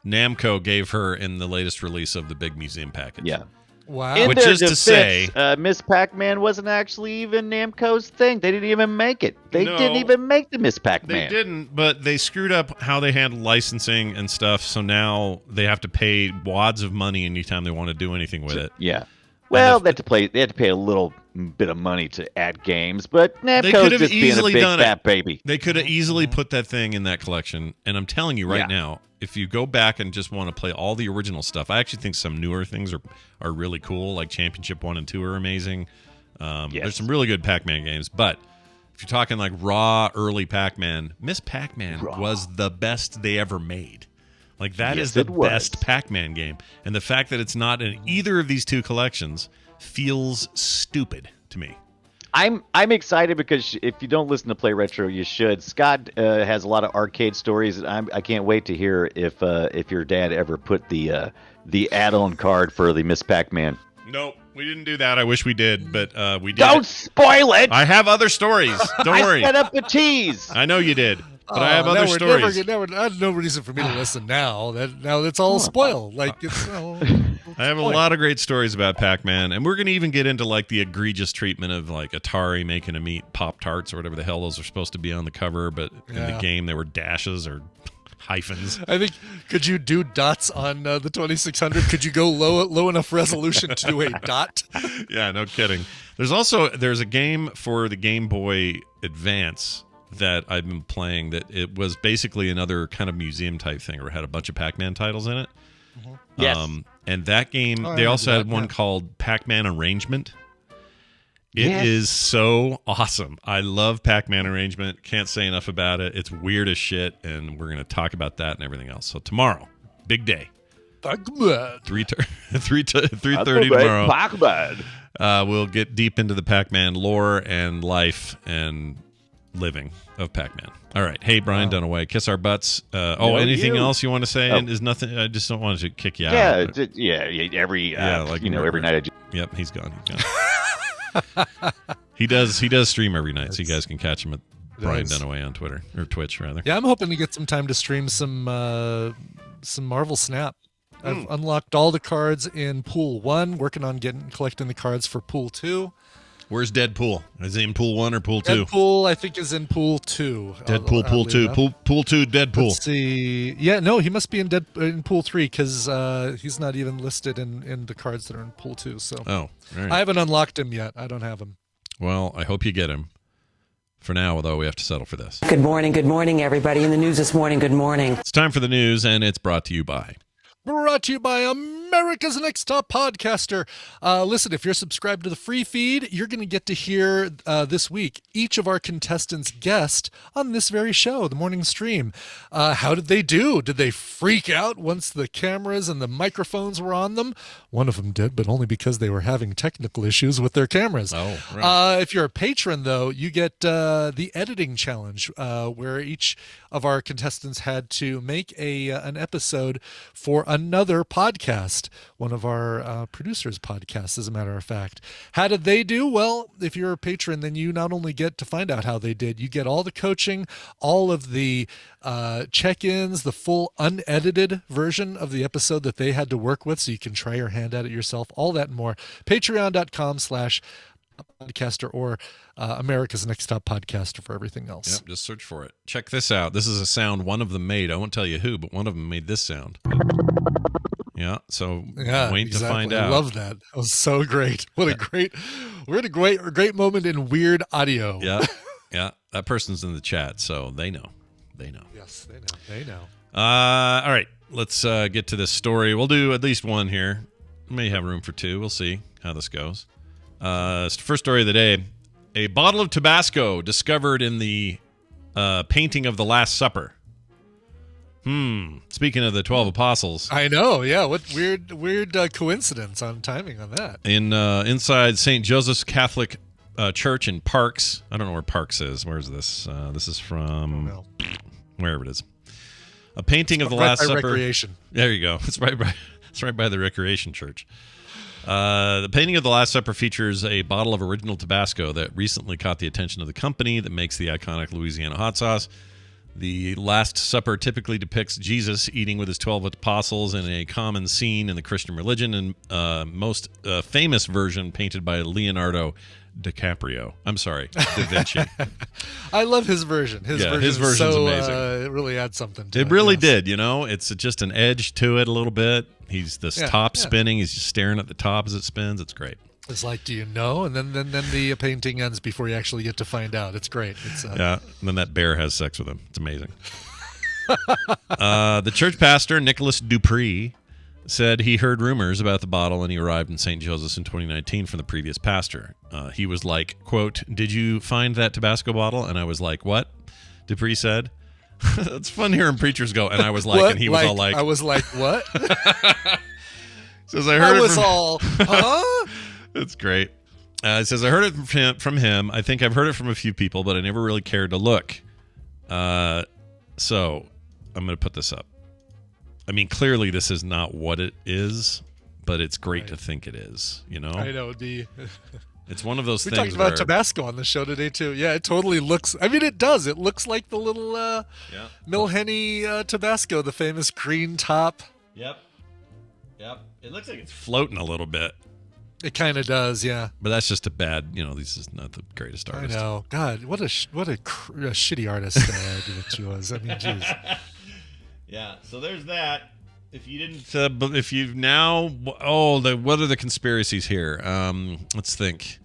Namco gave her in the latest release of the big museum package. Yeah. Wow. Which is to say, Miss Pac-Man wasn't actually even Namco's thing. They didn't even make it. They didn't even make the Miss Pac-Man. They didn't, but they screwed up how they handled licensing and stuff. So now they have to pay wads of money anytime they want to do anything with it. Yeah. Well, they had to pay a little bit of money to add games, but Namco's just being a big fat baby. They could have easily put that thing in that collection, and I'm telling you right now, if you go back and just want to play all the original stuff, I actually think some newer things are really cool, like Championship 1 and 2 are amazing. There's some really good Pac-Man games, but if you're talking like raw early Pac-Man, Miss Pac-Man was the best they ever made. Like, that Yes, is the it was. best Pac-Man game. And the fact that it's not in either of these two collections feels stupid to me. I'm excited because if you don't listen to Play Retro, you should. Scott has a lot of arcade stories, and I can't wait to hear if your dad ever put the add-on card for the Miss Pac-Man. Nope, we didn't do that. I wish we did, but we did. Don't spoil it! I have other stories. Don't worry. I set up the tease. I know you did, but I have other stories. There's no reason for me to listen now. Now it's all spoiled. Like it's. I have a lot of great stories about Pac-Man, and we're going to even get into like the egregious treatment of like Atari making him eat Pop-Tarts or whatever the hell those are supposed to be on the cover, but in the game they were dashes or hyphens. I think, could you do dots on the 2600? Could you go low enough resolution to do a dot? Yeah, no kidding. There's a game for the Game Boy Advance that I've been playing that it was basically another kind of museum type thing, or it had a bunch of Pac-Man titles in it. Mm-hmm. Yes. And that game, they also had one called Pac-Man Arrangement. It is so awesome. I love Pac-Man Arrangement. Can't say enough about it. It's weird as shit, and we're going to talk about that and everything else. So tomorrow, big day. Pac-Man. 3:30 tomorrow. Pac-Man. We'll get deep into the Pac-Man lore and life and living of Pac-Man. All right. Hey, Brian Dunaway, kiss our butts. Anything else you want to say? And is nothing. I just don't want to kick you out. Every every night. Yep, he's gone. He does stream every night, so you guys can catch him at Brian Dunaway on Twitter or Twitch rather. Yeah, I'm hoping to get some time to stream some Marvel Snap. I've unlocked all the cards in Pool 1, working on collecting the cards for Pool 2. Where's Deadpool? Is he in Pool 1 or Pool 2? Deadpool, I think, is in Pool 2. Deadpool, Pool 2. Pool 2, Deadpool. Let's see. Yeah, no, he must be in Pool 3 because he's not even listed in the cards that are in Pool 2. So all right. I haven't unlocked him yet. I don't have him. Well, I hope you get him. For now, though, we have to settle for this. Good morning, everybody. In the news this morning, good morning. It's time for the news, and it's brought to you by America's Next Top Podcaster. Listen, if you're subscribed to the free feed, you're going to get to hear this week each of our contestants guest on this very show, the morning stream. How did they do? Did they freak out once the cameras and the microphones were on them? One of them did, but only because they were having technical issues with their cameras. Oh, right. If you're a patron, though, you get the editing challenge, where each of our contestants had to make an episode for another podcast, one of our producers' podcasts, as a matter of fact. How did they do? Well, if you're a patron, then you not only get to find out how they did, you get all the coaching, all of the check-ins, the full unedited version of the episode that they had to work with, so you can try your hand at it yourself, all that and more. Patreon.com/podcaster or America's Next Top Podcaster for everything else. Yep, just search for it. Check this out. This is a sound one of them made. I won't tell you who, but one of them made this sound. Yeah, so wait to find out. I love that. That was so great. We're at a great moment in weird audio. Yeah. That person's in the chat, so they know. Yes, they know. All right, let's get to this story. We'll do at least one here. May have room for two. We'll see how this goes. It's the first story of the day. A bottle of Tabasco discovered in the painting of the Last Supper. Speaking of the 12 apostles. I know, yeah. What weird coincidence on timing on that. Inside St. Joseph's Catholic Church in Parks. I don't know where Parks is. Where's this? This is from wherever it is. A painting of the Last Supper. Recreation. There you go. It's right by the Recreation Church. The painting of the Last Supper features a bottle of original Tabasco that recently caught the attention of the company that makes the iconic Louisiana hot sauce. The Last Supper typically depicts Jesus eating with his 12 apostles in a common scene in the Christian religion, and most famous version painted by Leonardo DiCaprio. I'm sorry, Da Vinci. I love his version. His version's amazing. It really adds something to it. It really did, It's just an edge to it a little bit. He's top spinning. He's just staring at the top as it spins. It's great. It's like, do you know? And then the painting ends before you actually get to find out. It's great. Yeah, and then that bear has sex with him. It's amazing. The church pastor, Nicholas Dupree, said he heard rumors about the bottle and he arrived in St. Joseph's in 2019 from the previous pastor. He was like, quote, "Did you find that Tabasco bottle?" And I was like, "What?" Dupree said. It's fun hearing preachers go, and I was like, What? and he was all like, I was like, what? says I heard I it was from, all, huh? That's great. It says I heard it from him. I think I've heard it from a few people, but I never really cared to look. So I'm going to put this up. I mean, clearly this is not what it is, but it's great to think it is. You know, I know it'd be. It's one of those We things. talked about Tabasco on the show today too. Yeah, it totally looks. I mean, it does. It looks like the little Milhenny Tabasco, the famous green top. Yep. It looks like it's floating a little bit. It kind of does, yeah. But that's just a bad. This is not the greatest artist. I know. God, what a shitty artist Davinci was. I mean, jeez. Yeah. So there's that. If you didn't, if you've now, what are the conspiracies here? Let's think.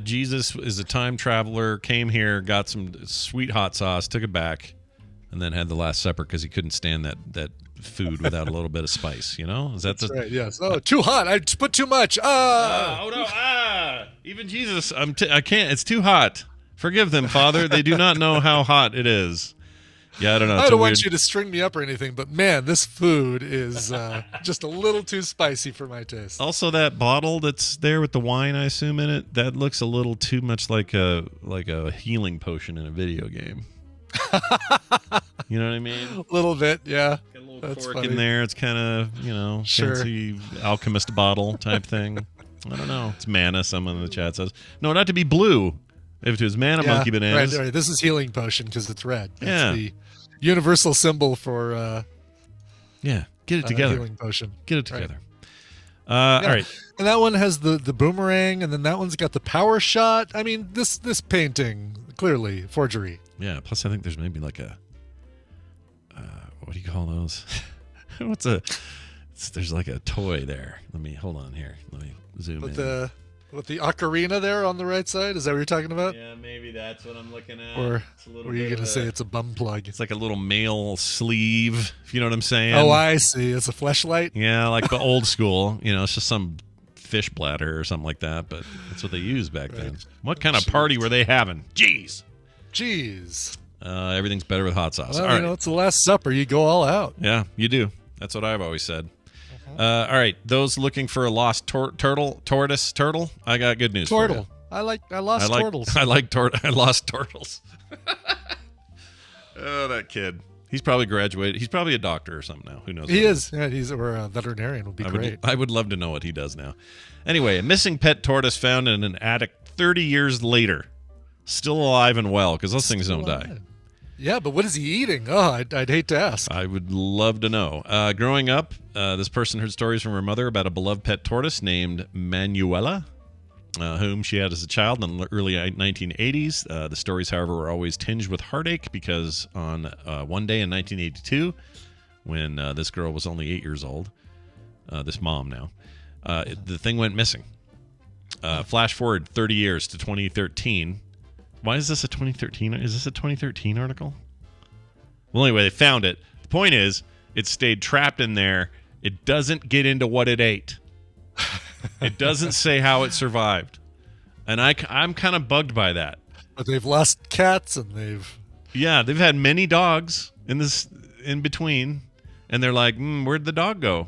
Jesus is a time traveler, came here, got some sweet hot sauce, took it back, and then had the Last Supper because he couldn't stand that food without a little bit of spice. Is that That's right? Yes. Oh, too hot. I put too much. Even Jesus, I can't. It's too hot. Forgive them, Father. They do not know how hot it is. Yeah, I don't know. I don't want you to string me up or anything, but man, this food is just a little too spicy for my taste. Also, that bottle that's there with the wine, I assume, in it, that looks a little too much like a healing potion in a video game. You know what I mean? A little bit, yeah. Got a little cork in there. It's kind of, fancy alchemist bottle type thing. I don't know. It's mana, someone in the chat says. No, not to be blue. If it was mana, monkey bananas. Right. This is healing potion because it's red. It's the universal symbol for get it together. Healing potion. Get it together. All right. And that one has the boomerang, and then that one's got the power shot. I mean, this painting, clearly forgery. Yeah, plus I think there's maybe like a what do you call those? There's like a toy there. Hold on here. Let me zoom in. With the ocarina there on the right side? Is that what you're talking about? Yeah, maybe that's what I'm looking at. Or were you going to say it's a bum plug? It's like a little male sleeve, if you know what I'm saying. Oh, I see. It's a fleshlight? Yeah, like the old school. It's just some fish bladder or something like that, but that's what they used back then. What kind of party were they having? Jeez. Everything's better with hot sauce. Well, all right. It's the Last Supper. You go all out. Yeah, you do. That's what I've always said. All right, those looking for a lost turtle, I got good news for you. I lost turtles. I lost turtles. Oh, that kid. He's probably graduated. He's probably a doctor or something now. Who knows? He is. Yeah, or a veterinarian would be great. I would love to know what he does now. Anyway, a missing pet tortoise found in an attic 30 years later. Still alive and well, because those things don't die. Yeah, but what is he eating? Oh, I'd hate to ask. I would love to know. Growing up, this person heard stories from her mother about a beloved pet tortoise named Manuela, whom she had as a child in the early 1980s. The stories, however, were always tinged with heartache because on one day in 1982, when this girl was only 8 years old, this mom now, the thing went missing. Flash forward 30 years to 2013. Why is this a 2013? Is this a 2013 article? Well, anyway, they found it. The point is, it stayed trapped in there. It doesn't get into what it ate. It doesn't say how it survived. And I'm kind of bugged by that. But they've lost cats and they've had many dogs in between. And they're like, where'd the dog go?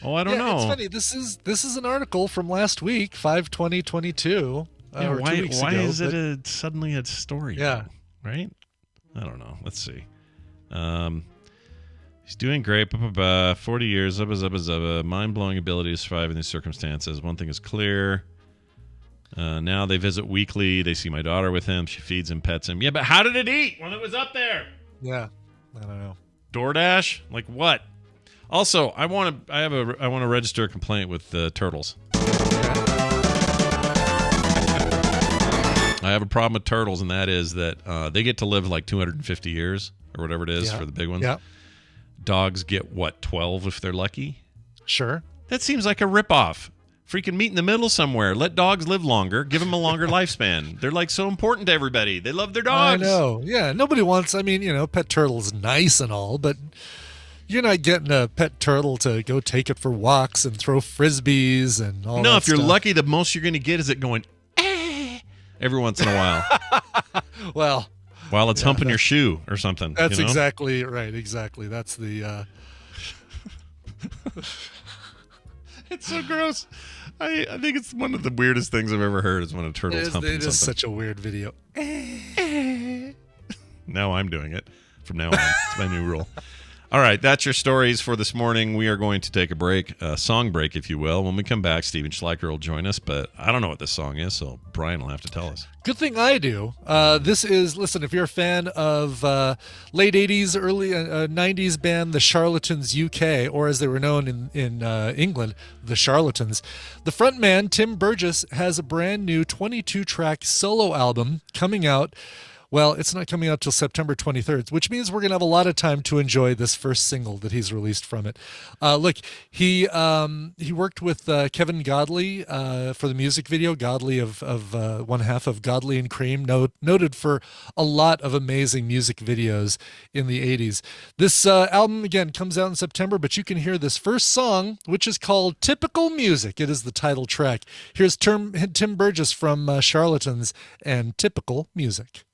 Oh, I don't know. It's funny. This is an article from last week, 5/20/22. Why is it suddenly a story? Yeah. Now, right? I don't know. Let's see. He's doing great. 40 years. Mind-blowing ability to survive in these circumstances. One thing is clear. Now they visit weekly. They see my daughter with him. She feeds him, pets him. Yeah, but how did it eat when it was up there? Yeah. I don't know. DoorDash? Like what? Also, I want to register a complaint with the turtles. I have a problem with turtles, and that is that they get to live like 250 years or whatever it is for the big ones. Yeah. Dogs get, 12 if they're lucky? Sure. That seems like a ripoff. Freaking meet in the middle somewhere. Let dogs live longer. Give them a longer lifespan. They're like so important to everybody. They love their dogs. I know. Yeah. Nobody wants, pet turtle's nice and all, but you're not getting a pet turtle to go take it for walks and throw frisbees and all that No, if you're stuff. lucky, the most you're going to get is it going, every once in a while. Well, while it's humping your shoe or something. That's you know? exactly right. Exactly. That's the. It's so gross. I think it's one of the weirdest things I've ever heard is when a turtle's humping something. It is such a weird video. Now I'm doing it from now on. It's my new rule. All right, that's your stories for this morning. We are going to take a break, a song break, if you will. When we come back, Steven Schleicher will join us, but I don't know what this song is, so Brian will have to tell us. Good thing I do. This is, listen, if you're a fan of late 80s, early 90s band, the Charlatans UK, or as they were known in England, the Charlatans, the frontman, Tim Burgess, has a brand new 22-track solo album coming out. Well, it's not coming out till September 23rd, which means we're going to have a lot of time to enjoy this first single that he's released from it. Look, he worked with Kevin Godley for the music video. Godley of one half of Godley and Cream, noted for a lot of amazing music videos in the 80s. This album, again, comes out in September, but you can hear this first song, which is called Typical Music. It is the title track. Here's Tim Burgess from Charlatans and Typical Music.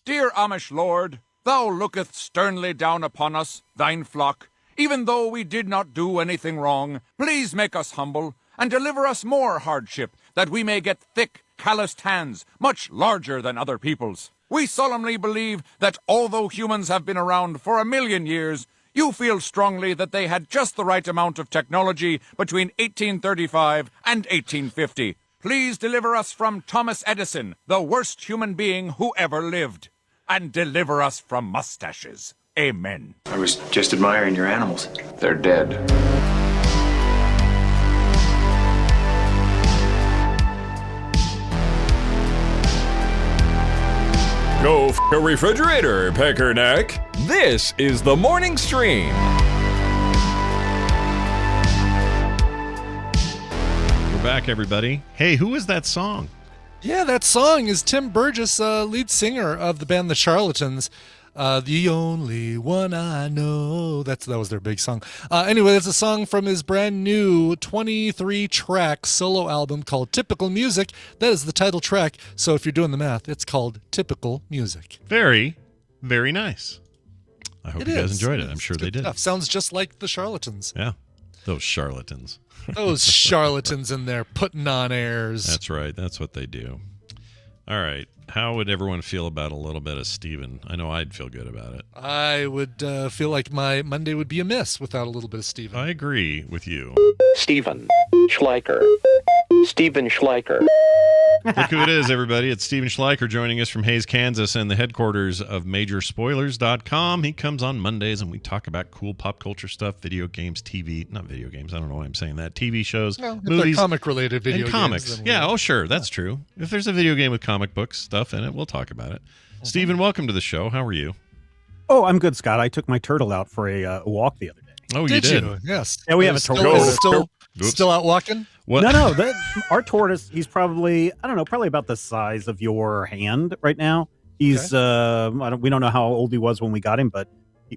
Dear Amish Lord, thou looketh sternly down upon us, thine flock. Even though we did not do anything wrong, please make us humble and deliver us more hardship, that we may get thick, calloused hands, much larger than other people's. We solemnly believe that although humans have been around for 1,000,000 years, you feel strongly that they had just the right amount of technology between 1835 and 1850. Please deliver us from Thomas Edison, the worst human being who ever lived. And deliver us from mustaches. Amen. I was just admiring your animals. They're dead. Go f*** a refrigerator, Peckerneck. This is the morning stream. We're back, everybody. Hey, who is that song? Yeah, that song is Tim Burgess, lead singer of the band The Charlatans. The only one I know. That was their big song. Anyway, it's a song from his brand new 23-track solo album called Typical Music. That is the title track. So if you're doing the math, it's called Typical Music. Very, very nice. I hope you guys enjoyed it. I'm sure they did. Stuff. Sounds just like The Charlatans. Yeah, those charlatans. Those charlatans in there putting on airs. That's right. That's what they do. All right. How would everyone feel about a little bit of Steven? I know I'd feel good about it. I would feel like my Monday would be a miss without a little bit of Steven. I agree with you. Steven Schleicher. Steven Schleicher. Look who it is, everybody. It's Steven Schleicher joining us from Hays, Kansas, and the headquarters of MajorSpoilers.com. He comes on Mondays, and we talk about cool pop culture stuff, video games, TV. Not video games. I don't know why I'm saying that. TV shows, movies. Comic-related video and games. Comics. Yeah, oh, sure. That's true. If there's a video game with comic books stuff in it, we'll talk about it. Steven, welcome to the show. How are you? Oh, I'm good, Scott. I took my turtle out for a walk the other day. Oh, you did? Yes. Yeah, we have a turtle. Still out walking? What? No. Our tortoise, he's probably, I don't know, probably about the size of your hand right now. He's, okay. We don't know how old he was when we got him, but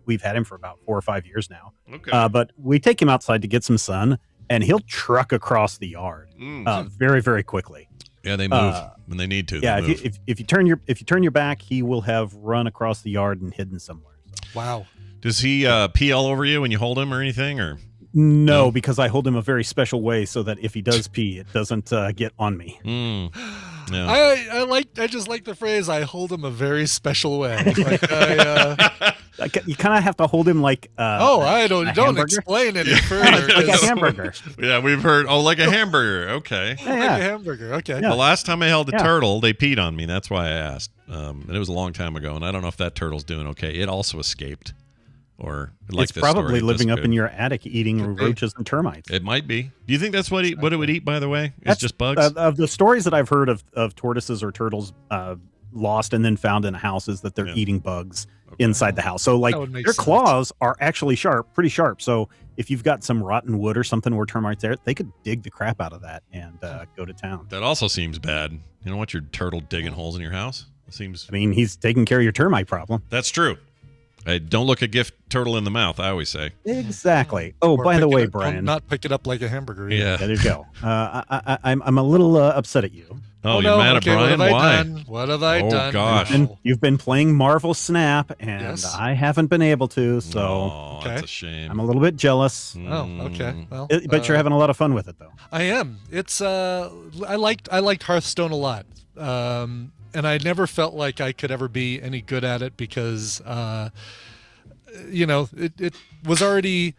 we've had him for about 4 or 5 years now. Okay. But we take him outside to get some sun, and he'll truck across the yard very, very quickly. Yeah, they move when they need to. Yeah, if you turn your back, he will have run across the yard and hidden somewhere. So. Wow. Does he pee all over you when you hold him or anything, or? No, because I hold him a very special way so that if he does pee, it doesn't get on me. Yeah. I just like the phrase, I hold him a very special way. You kind of have to hold him like don't explain any further. Like a hamburger. Yeah, we've heard, like a hamburger. Okay. Like a hamburger, okay. Yeah. The last time I held a turtle, they peed on me. That's why I asked. And it was a long time ago, and I don't know if that turtle's doing okay. It also escaped. Or like it's probably living up in your attic eating roaches and termites. It might be. Do you think that's what it would eat, by the way? It's just bugs? Of the stories that I've heard of tortoises or turtles lost and then found in a house is that they're eating bugs inside the house. So like their claws are actually pretty sharp. So if you've got some rotten wood or something where termites there, they could dig the crap out of that and go to town. That also seems bad. You don't want your turtle digging holes in your house. It seems. I mean, he's taking care of your termite problem. That's true. Hey, don't look a gift turtle in the mouth, I always say. Exactly. Oh, by the way, Brian. Not pick it up like a hamburger. Yeah. There you go. I'm a little upset at you. Oh, you're mad at Brian? Why? What have I done? Oh, gosh. You've been playing Marvel Snap, and I haven't been able to, so that's a shame. I'm a little bit jealous. Oh, okay. Well, but you're having a lot of fun with it, though. I am. It's I liked Hearthstone a lot, and I never felt like I could ever be any good at it because, it was already.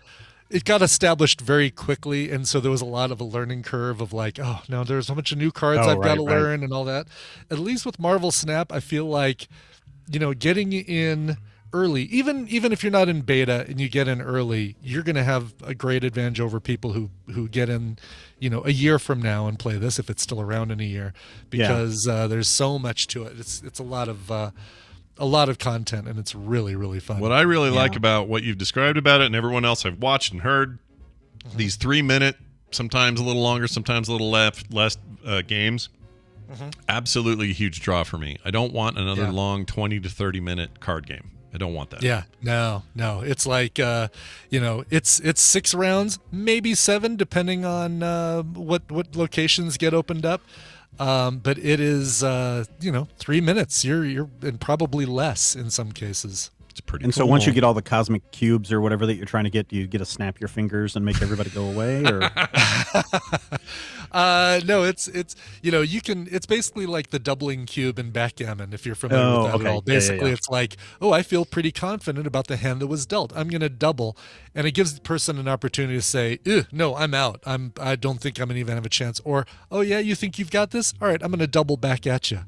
It got established very quickly, and so there was a lot of a learning curve of like, oh, no, there's a bunch of new cards I've got to learn and all that. At least with Marvel Snap, I feel like, getting in early, even if you're not in beta and you get in early, you're going to have a great advantage over people who get in, a year from now and play this if it's still around in a year, because there's so much to it. It's a lot of content, and it's really, really fun. What I really like about what you've described about it and everyone else I've watched and heard, these 3-minute, sometimes a little longer, sometimes a little less games, absolutely a huge draw for me. I don't want another long 20 to 30-minute card game. I don't want that. Yeah, no. It's like, it's 6 rounds, maybe 7, depending on what locations get opened up. But it is, 3 minutes. You're and probably less in some cases. It's pretty. And so once you get all the cosmic cubes or whatever that you're trying to get, do you get to snap your fingers and make everybody go away? Or no, it's you can. It's basically like the doubling cube in backgammon. If you're familiar with that at all, basically it's like, oh, I feel pretty confident about the hand that was dealt. I'm going to double, and it gives the person an opportunity to say, no, I'm out. I don't think I'm going to even have a chance. Or, oh yeah, you think you've got this? All right, I'm going to double back at you.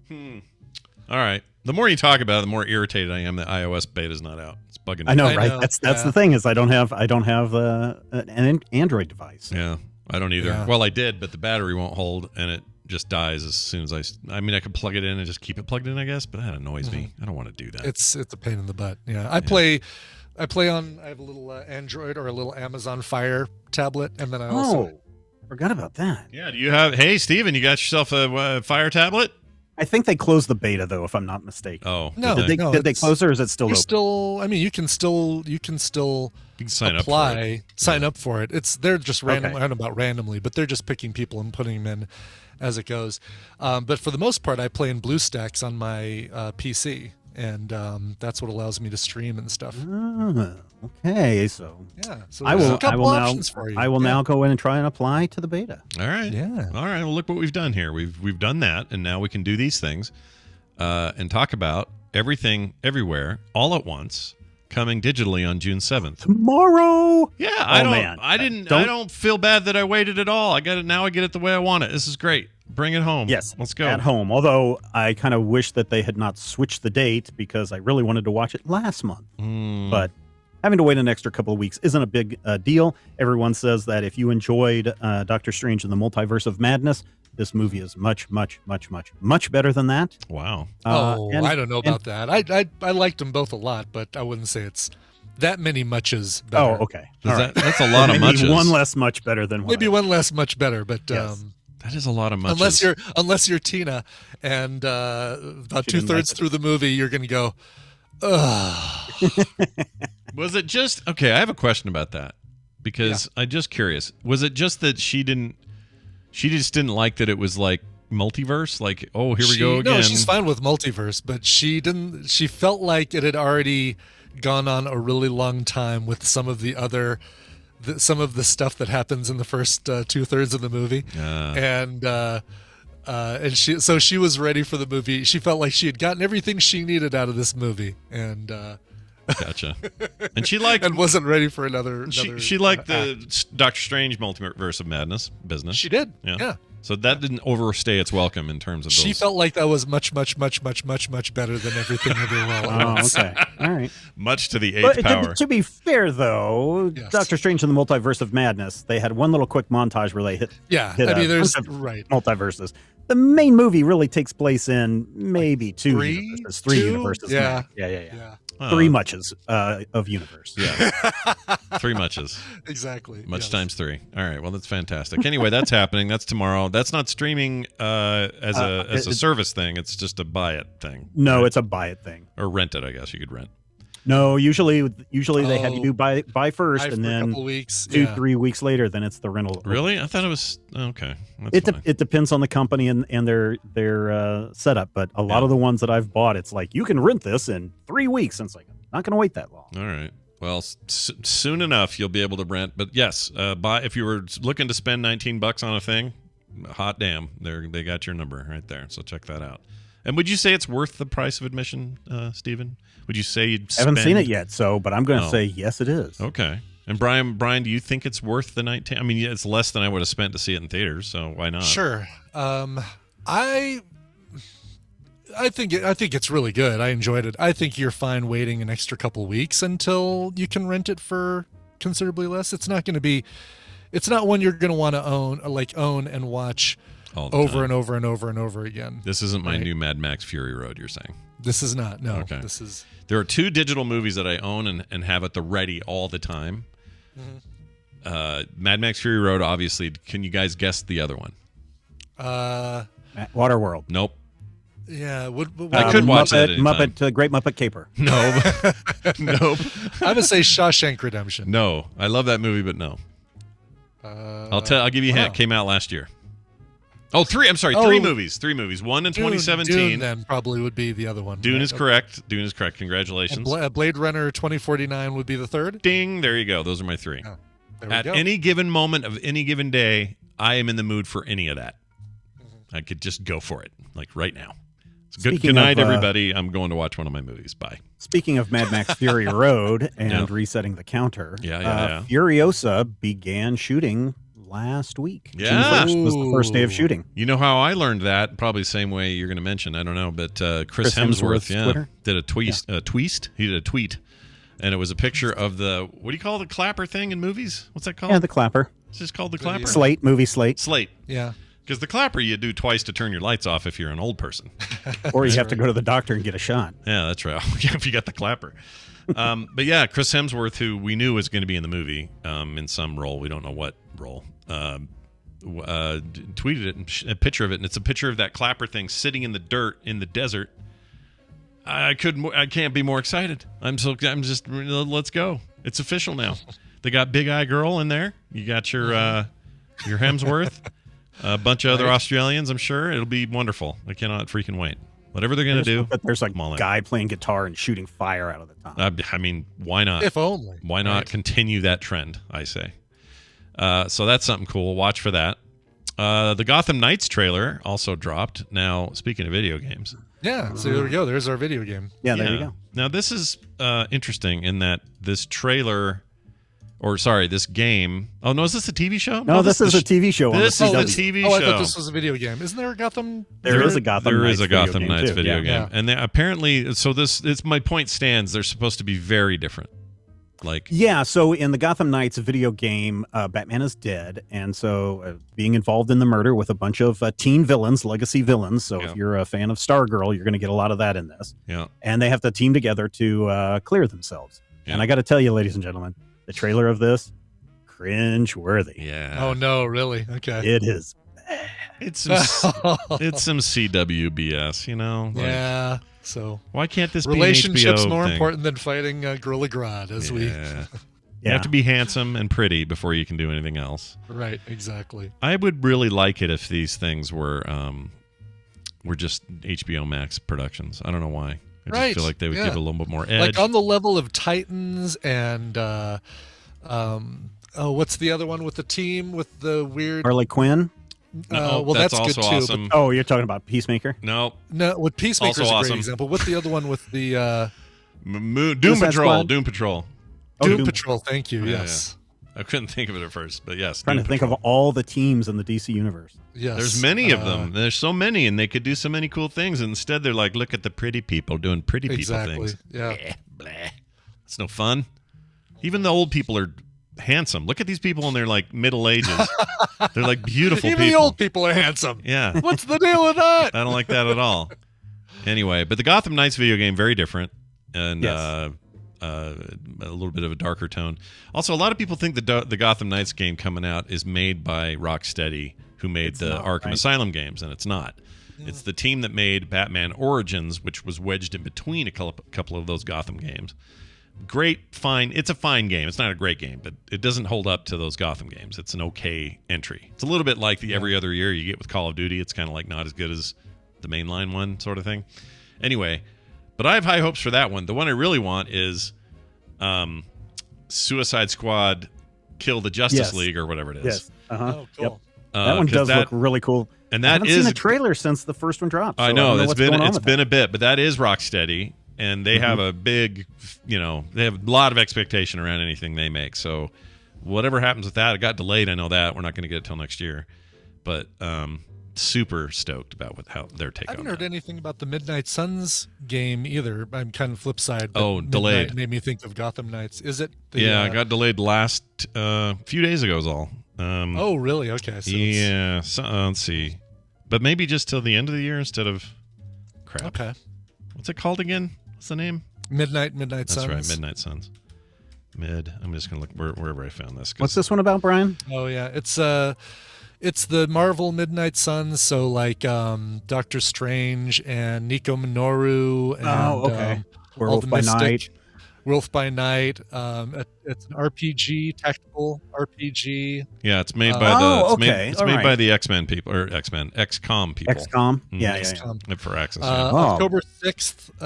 All right. The more you talk about it, the more irritated I am that iOS beta is not out. It's bugging me. I know, right? That's the thing is I don't have an Android device. Yeah, I don't either. Yeah. Well, I did, but the battery won't hold, and it just dies as soon as I mean, I could plug it in and just keep it plugged in, I guess, but that annoys me. I don't want to do that. It's a pain in the butt. Yeah, I play on. I have a little Android or a little Amazon Fire tablet, and then I also forgot about that. Yeah, do you have? Hey, Steven, you got yourself a Fire tablet? I think they closed the beta, though, if I'm not mistaken. Oh, no! Did they close, or is it still open? Still, I mean, you can sign up for it. They're just random. I don't know about randomly, but they're just picking people and putting them in as it goes. But for the most part, I play in BlueStacks on my PC, and that's what allows me to stream and stuff. Okay, so so I will now go in and try and apply to the beta. All right, all right. Well, look what we've done here. We've done that, and now we can do these things and talk about everything, everywhere, all at once, coming digitally on June 7th. Tomorrow. Yeah, I don't feel bad that I waited at all. I got it now. I get it the way I want it. This is great. Bring it home. Yes, let's go. At home. Although I kind of wish that they had not switched the date because I really wanted to watch it last month. But having to wait an extra couple of weeks isn't a big deal. Everyone says that if you enjoyed Doctor Strange and the Multiverse of Madness, this movie is much, much, much, much, much better than that. Wow. I don't know about that. I liked them both a lot, but I wouldn't say it's that many muches better. Oh, okay. That's a lot of muches. One less much better than one. Maybe one less much better, but yes. That is a lot of muches. Unless you're Tina, and about 2/3 through the movie, you're going to go, ugh. Was it just okay? I have a question about that because I'm just curious. Was it just that she just didn't like that it was like multiverse? Like, oh, here we go again. No, she's fine with multiverse, but she didn't. She felt like it had already gone on a really long time with some of the other. Some of the stuff that happens in the first 2/3 of the movie, and she was ready for the movie. She felt like she had gotten everything she needed out of this movie, and gotcha. And she liked and wasn't ready for another. She liked the Doctor Strange Multiverse of Madness business. She did, yeah. So that didn't overstay its welcome in terms of. She felt like that was much, much, much, much, much, much better than everything everywhere else. Oh, okay, all right. Much to the 8th power. To be fair, though, yes. Doctor Strange and the Multiverse of Madness, they had one little quick montage where they hit. Yeah, I mean, there's multiverses. The main movie really takes place in maybe three universes. Yeah. Three muches of universe. Yeah. 3 muches. Exactly. Much times 3. All right. Well, that's fantastic. Anyway, that's happening. That's tomorrow. That's not streaming as a service thing. It's just a buy it thing. No, it's a buy it thing. Or rent it, I guess you could rent. No, usually they have you do buy first, and then a couple weeks, 2-3 weeks later, then it's the rental. Really? I thought it was okay. It depends on the company and their setup, but a lot of the ones that I've bought, it's like you can rent this in 3 weeks, and it's like I'm not going to wait that long. All right. Well, soon enough you'll be able to rent. But yes, buy if you were looking to spend $19 on a thing. Hot damn, they got your number right there. So check that out. And would you say it's worth the price of admission, Stephen? Would you say you'd spend... I haven't seen it yet, but I'm going to say yes, it is. Okay. And Brian, do you think it's worth the 19? I mean, it's less than I would have spent to see it in theaters, so why not? Sure. I think it's really good. I enjoyed it. I think you're fine waiting an extra couple weeks until you can rent it for considerably less. It's not one you're going to want to own and watch over and over and over and over again. This isn't my new Mad Max Fury Road, you're saying? This is not. No. Okay. This is. There are 2 digital movies that I own and have at the ready all the time. Mad Max Fury Road, obviously. Can you guys guess the other one? Waterworld. Nope. Yeah, I could watch that. Great Muppet Caper. No, nope. I'm gonna say Shawshank Redemption. No, I love that movie, but no. I'll give you a hint. Came out last year. Oh, 3. I'm sorry, 3 movies. 3 movies. One in 2017. Dune then probably would be the other one. Dune is correct. Dune is correct. Congratulations. And Blade Runner 2049 would be the third. Ding. There you go. Those are my 3. Oh, there we At go. any given moment of any given day, I am in the mood for any of that. I could just go for it, like right now. So good night, everybody. I'm going to watch one of my movies. Bye. Speaking of Mad Max Fury Road and resetting the counter, Furiosa began shooting last week. Yeah. June 1st was the first day of shooting. You know how I learned that? Probably the same way you're going to mention. I don't know, but Chris Hemsworth did a tweet. He did a tweet, and it was a picture of the, what do you call the clapper thing in movies? What's that called? Yeah, the clapper. It's just called the clapper? Slate, movie slate. Slate. Yeah. Because the clapper you do twice to turn your lights off if you're an old person. Or you have to go to the doctor and get a shot. Yeah, that's right. If you got the clapper. But yeah, Chris Hemsworth, who we knew was going to be in the movie in some role. We don't know what role. Tweeted a picture of it, and it's a picture of that clapper thing sitting in the dirt in the desert. I can't be more excited. Let's go. It's official now. They got Big Eye Girl in there. You got your Hemsworth. A bunch of other Australians, I'm sure. It'll be wonderful. I cannot freaking wait. Whatever they're going to do. But there's like a guy playing guitar and shooting fire out of the top. I mean, why not? If only. Why not continue that trend, I say. So that's something cool. Watch for that. The Gotham Knights trailer also dropped. Now, speaking of video games. Yeah, so there we go. There's our video game. Yeah, there you go. Now, this is interesting in that this trailer... this game. Oh, no, is this a TV show? No, this is a TV show. This is a TV show. I thought this was a video game. Isn't there a Gotham? There is a Gotham Knights video game. And apparently, so my point stands. They're supposed to be very different. So in the Gotham Knights video game, Batman is dead, and so being involved in the murder with a bunch of teen villains, legacy villains. So if you're a fan of Stargirl, you're going to get a lot of that in this. Yeah. And they have to team together to clear themselves. Yeah. And I got to tell you, ladies and gentlemen, the trailer of this, cringe-worthy. Yeah. Oh, no, really? Okay. It is. It's some CW BS, you know? Yeah. So why can't this relationships be an HBO more thing? important than fighting Gorilla Grodd, as we... You have to be handsome and pretty before you can do anything else. Right, exactly. I would really like it if these things were just HBO Max productions. I don't know why. I just feel like they would give it a little bit more edge. Like on the level of Titans and what's the other one with the team with the weird Harley Quinn? No, well, that's also good too. awesome. But, you're talking about Peacemaker? No, with Peacemaker's also a awesome. great example. What's the other one with the Doom Patrol? Doom Patrol. Doom Patrol. Thank you. Yes. I couldn't think of it at first, but yes. Trying to think of all the teams in the DC universe. Yes. There's many of them. There's so many, and they could do so many cool things. And instead, they're like, look at the pretty people doing pretty people things. Yeah. Blah. It's no fun. Even the old people are handsome. Look at these people in their like middle ages. They're like beautiful Even people. the old people are handsome. Yeah. What's the deal with that? I don't like that at all. Anyway, but the Gotham Knights video game, very different. And a little bit of a darker tone. Also, a lot of people think the Gotham Knights game coming out is made by Rocksteady, who made the Arkham Asylum games, and it's not. Yeah. It's the team that made Batman Origins, which was wedged in between a couple of those Gotham games. great, fine. It's a fine game. It's not a great game, but it doesn't hold up to those Gotham games. It's an okay entry. It's a little bit like the every other year you get with Call of Duty. It's kind of like not as good as the mainline one sort of thing. Anyway, but I have high hopes for that one. The one I really want is Suicide Squad Kill the Justice League or whatever it is. Yes. Oh, cool. Yep. That one does look really cool. And that I haven't seen a trailer since the first one dropped. So I know, it's been a bit, but that is Rocksteady, and they have a big, they have a lot of expectation around anything they make. So whatever happens with that, it got delayed. I know that we're not going to get it till next year, but super stoked about how their take on it. I haven't heard anything about the Midnight Suns game either. I'm kind of flip side. Delayed. Made me think of Gotham Knights. Is it? It got delayed last few days ago is all. Oh, really? Okay. So yeah. So, let's see. But maybe just till the end of the year instead of crap. Okay. What's it called again? What's the name? Midnight Suns. That's right, Midnight Suns. I'm just gonna look wherever I found this. What's this one about, Brian? Oh yeah, it's the Marvel Midnight Suns. So like Doctor Strange and Nico Minoru and Werewolf by Night. Werewolf by Night. It's an RPG, tactical RPG. Yeah, it's made by made by the X-Men people or XCOM people. XCOM. Yeah. For Access. October 6th.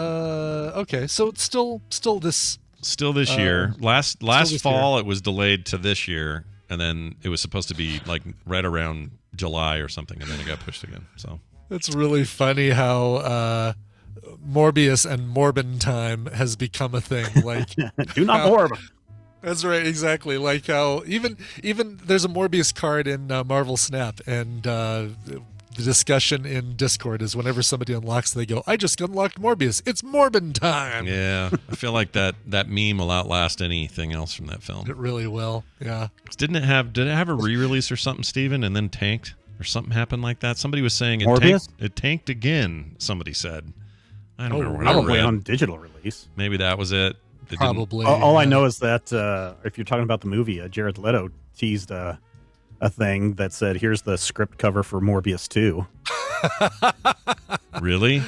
Okay, so it's still this year. Last fall it was delayed to this year, and then it was supposed to be like right around July or something, and then it got pushed again. So it's really funny how Morbius and Morbin time has become a thing. Like, do not morb. That's right, exactly. Like how even there's a Morbius card in Marvel Snap, and the discussion in Discord is whenever somebody unlocks, they go, "I just unlocked Morbius. It's Morbin time." Yeah, I feel like that meme will outlast anything else from that film. It really will. Yeah. Did it have a re-release or something, Steven, and then tanked or something happened like that? Somebody was saying it tanked again. Somebody said. I don't remember. Probably on digital release. Maybe that was it. Probably. All I know is that if you're talking about the movie, Jared Leto teased a thing that said, "Here's the script cover for Morbius 2." Really?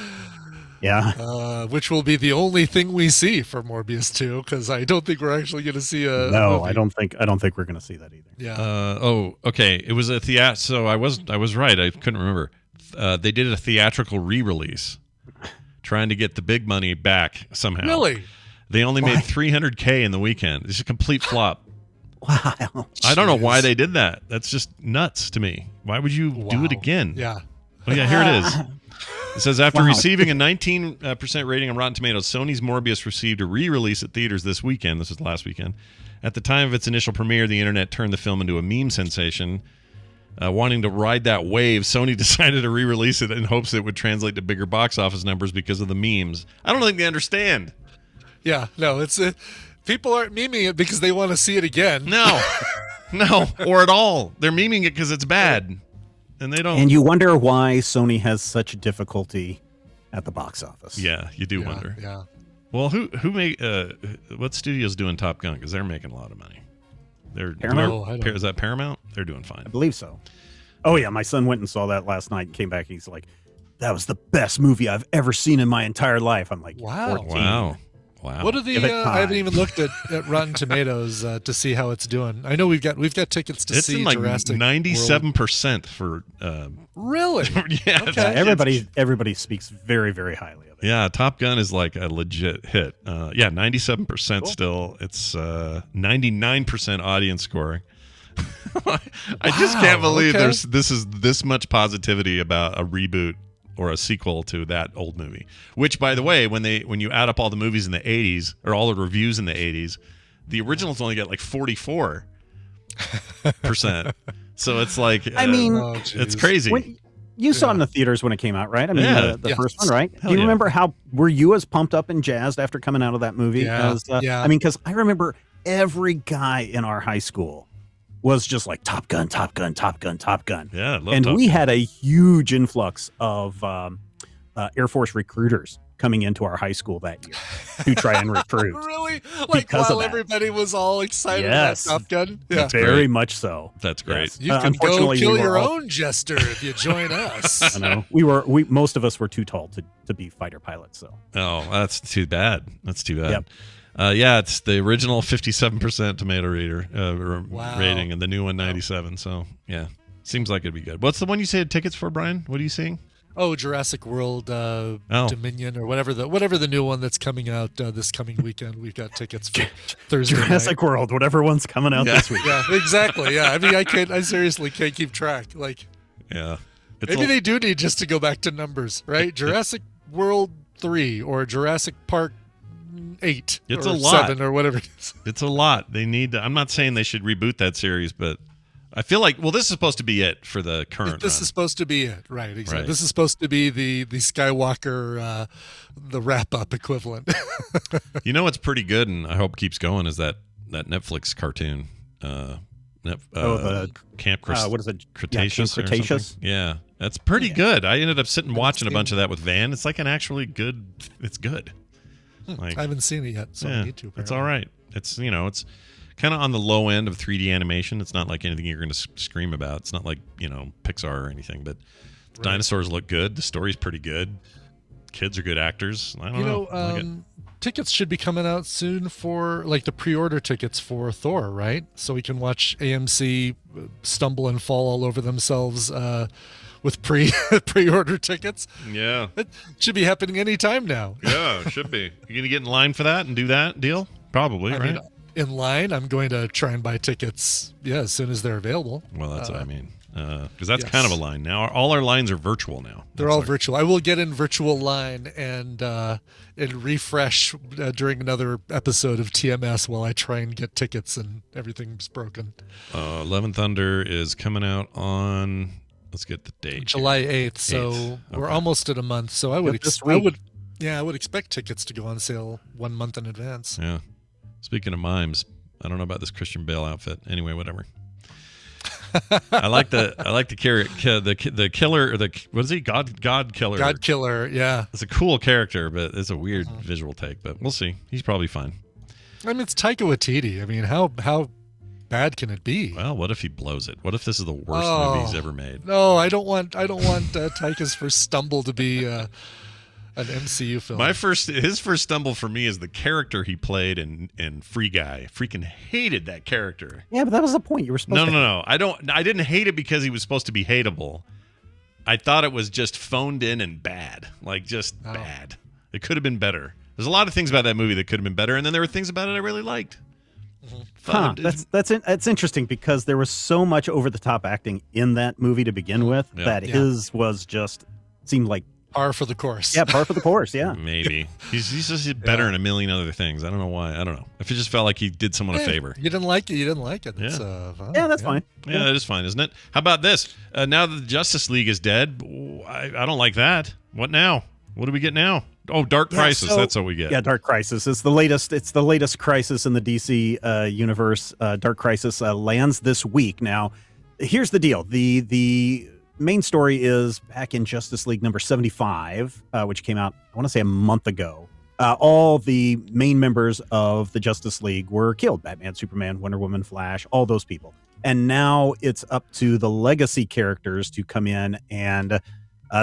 Yeah. Which will be the only thing we see for Morbius 2, because I don't think we're actually going to see a No, movie. I don't think we're going to see that either. Yeah. Okay. It was a So I was right. I couldn't remember. They did a theatrical re-release, trying to get the big money back somehow. Really? They only made $300K in the weekend. It's a complete flop. Wow. I don't know why they did that. That's just nuts to me. Why would you do it again? Yeah. Oh, yeah, here it is. It says, after receiving a 19% rating on Rotten Tomatoes, Sony's Morbius received a re-release at theaters this weekend. This was last weekend. At the time of its initial premiere, the internet turned the film into a meme sensation. Wanting to ride that wave, Sony decided to re-release it in hopes it would translate to bigger box office numbers because of the memes. I don't think they understand. Yeah, no, it's people aren't memeing it because they want to see it again. No, or at all. They're memeing it because it's bad, and they don't. And you wonder why Sony has such difficulty at the box office. Yeah, you do wonder. Yeah. Well, who make what studio's doing Top Gun? Because they're making a lot of money. Paramount? Is that Paramount? They're doing fine. I believe so. Oh yeah, my son went and saw that last night and came back and he's like, "That was the best movie I've ever seen in my entire life." I'm like, wow. 14. Wow. What are the? I haven't even looked at Rotten Tomatoes to see how it's doing. I know we've got tickets to it's see in like Jurassic 97% for. Really? Yeah. Okay. Everybody speaks very, very highly of it. Yeah, Top Gun is like a legit hit. 97% still. It's 99% audience scoring. I just can't believe there's this much positivity about a reboot or a sequel to that old movie. Which, by the way, when you add up all the movies in the 80s or all the reviews in the 80s, the originals only get like 44%. So it's like, it's crazy. You saw it in the theaters when it came out, right? I mean, the first one, right? Hell Do you remember were you as pumped up and jazzed after coming out of that movie? Yeah. I mean, because I remember every guy in our high school was just like Top Gun, Top Gun, Top Gun, Top Gun. Yeah, we had a huge influx of Air Force recruiters coming into our high school that year to try and recruit. Really? Like while everybody was all excited about Top Gun? Yeah, very much so. That's great. Yes. You can go kill your own jester if you join us. I know. Most of us were too tall to be fighter pilots. So. Oh, that's too bad. Yep. Yeah, it's the original 57% tomato rating, and the new one 97. So yeah, seems like it'd be good. What's the one you said tickets for, Brian? What are you seeing? Oh, Jurassic World Dominion, or whatever the new one that's coming out this coming weekend. We've got tickets for Thursday Jurassic night. World, whatever one's coming out this week. Yeah, exactly. Yeah, I mean, I seriously can't keep track. Like, yeah, maybe they do need just to go back to numbers, right? Jurassic World 3 or Jurassic Park 8. It's or a lot. 7 or whatever it is. It's a lot. They need to, I'm not saying they should reboot that series, but I feel like, well, this is supposed to be it for the current This run. is supposed to be it, right? Exactly. Right. This is supposed to be the Skywalker, the wrap-up equivalent. You know what's pretty good, and I hope keeps going, is that Netflix cartoon. The Camp what is it? Cretaceous. Yeah, Camp Cretaceous. Yeah, that's pretty good. I ended up sitting watching a bunch of that with Van. It's like an actually good. It's good. Like, I haven't seen it yet, so I need to. It's all right. It's it's kind of on the low end of 3D animation. It's not like anything you're going to scream about. It's not like Pixar or anything. But the dinosaurs look good. The story's pretty good. Kids are good actors. I don't know. I like it. Tickets should be coming out soon for the pre-order tickets for Thor, right? So we can watch AMC stumble and fall all over themselves with pre-order tickets. Yeah, it should be happening anytime now. Yeah, it should be. You gonna get in line for that and do that deal? Probably, I right? mean, in line, I'm going to try and buy tickets. Yeah, as soon as they're available. Well, that's what I mean. Because that's kind of a line now. All our lines are virtual now. They're all virtual. I will get in virtual line and refresh during another episode of TMS while I try and get tickets and everything's broken. 11 Thunder is coming out on. Let's get the date. July 8th. So we're almost at a month. So I would expect tickets to go on sale 1 month in advance. Yeah. Speaking of mimes, I don't know about this Christian Bale outfit. Anyway, whatever. I like the killer, or what is he? God killer. God killer, yeah. It's a cool character, but it's a weird visual take. But we'll see. He's probably fine. I mean, it's Taika Waititi. I mean, how bad can it be? Well, what if he blows it? What if this is the worst movie he's ever made? No, I don't want Taika's first stumble to be an MCU film. His first stumble for me is the character he played in Free Guy. Freaking hated that character. Yeah, but that was the point. You were supposed to. No. I didn't hate it because he was supposed to be hateable. I thought it was just phoned in and bad. Bad. It could have been better. There's a lot of things about that movie that could have been better, and then there were things about it I really liked. That's interesting because there was so much over the top acting in that movie to begin with that his was just seemed like par for the course. Yeah, par for the course. Yeah, maybe he's just better in a million other things. I don't know why. I don't know. If it just felt like he did someone a favor. You didn't like it. You didn't like it. That's, fine. That's fine. Yeah, it is fine, isn't it? How about this? Now that the Justice League is dead, I don't like that. What now? What do we get now? Oh, Dark Crisis. That's what we get. Yeah, Dark Crisis. It's the latest crisis in the DC universe. Dark Crisis lands this week. Now, here's the deal. The main story is back in Justice League number 75, which came out, I want to say, a month ago. All the main members of the Justice League were killed. Batman, Superman, Wonder Woman, Flash, all those people. And now it's up to the legacy characters to come in and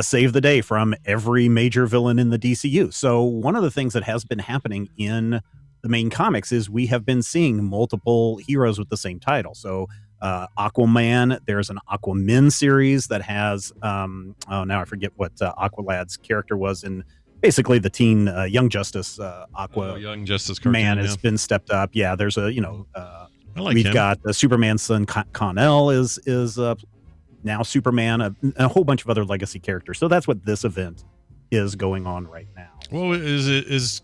save the day from every major villain in the DCU. So one of the things that has been happening in the main comics is we have been seeing multiple heroes with the same title. So Aquaman, there's an Aquaman series that has now I forget what Aqualad's character was in basically the teen Young Justice Young Justice cartoon, man has been stepped up. Yeah, there's a we've him. got Superman's son Con-El is now Superman, a whole bunch of other legacy characters. So that's what this event is going on right now. Well, is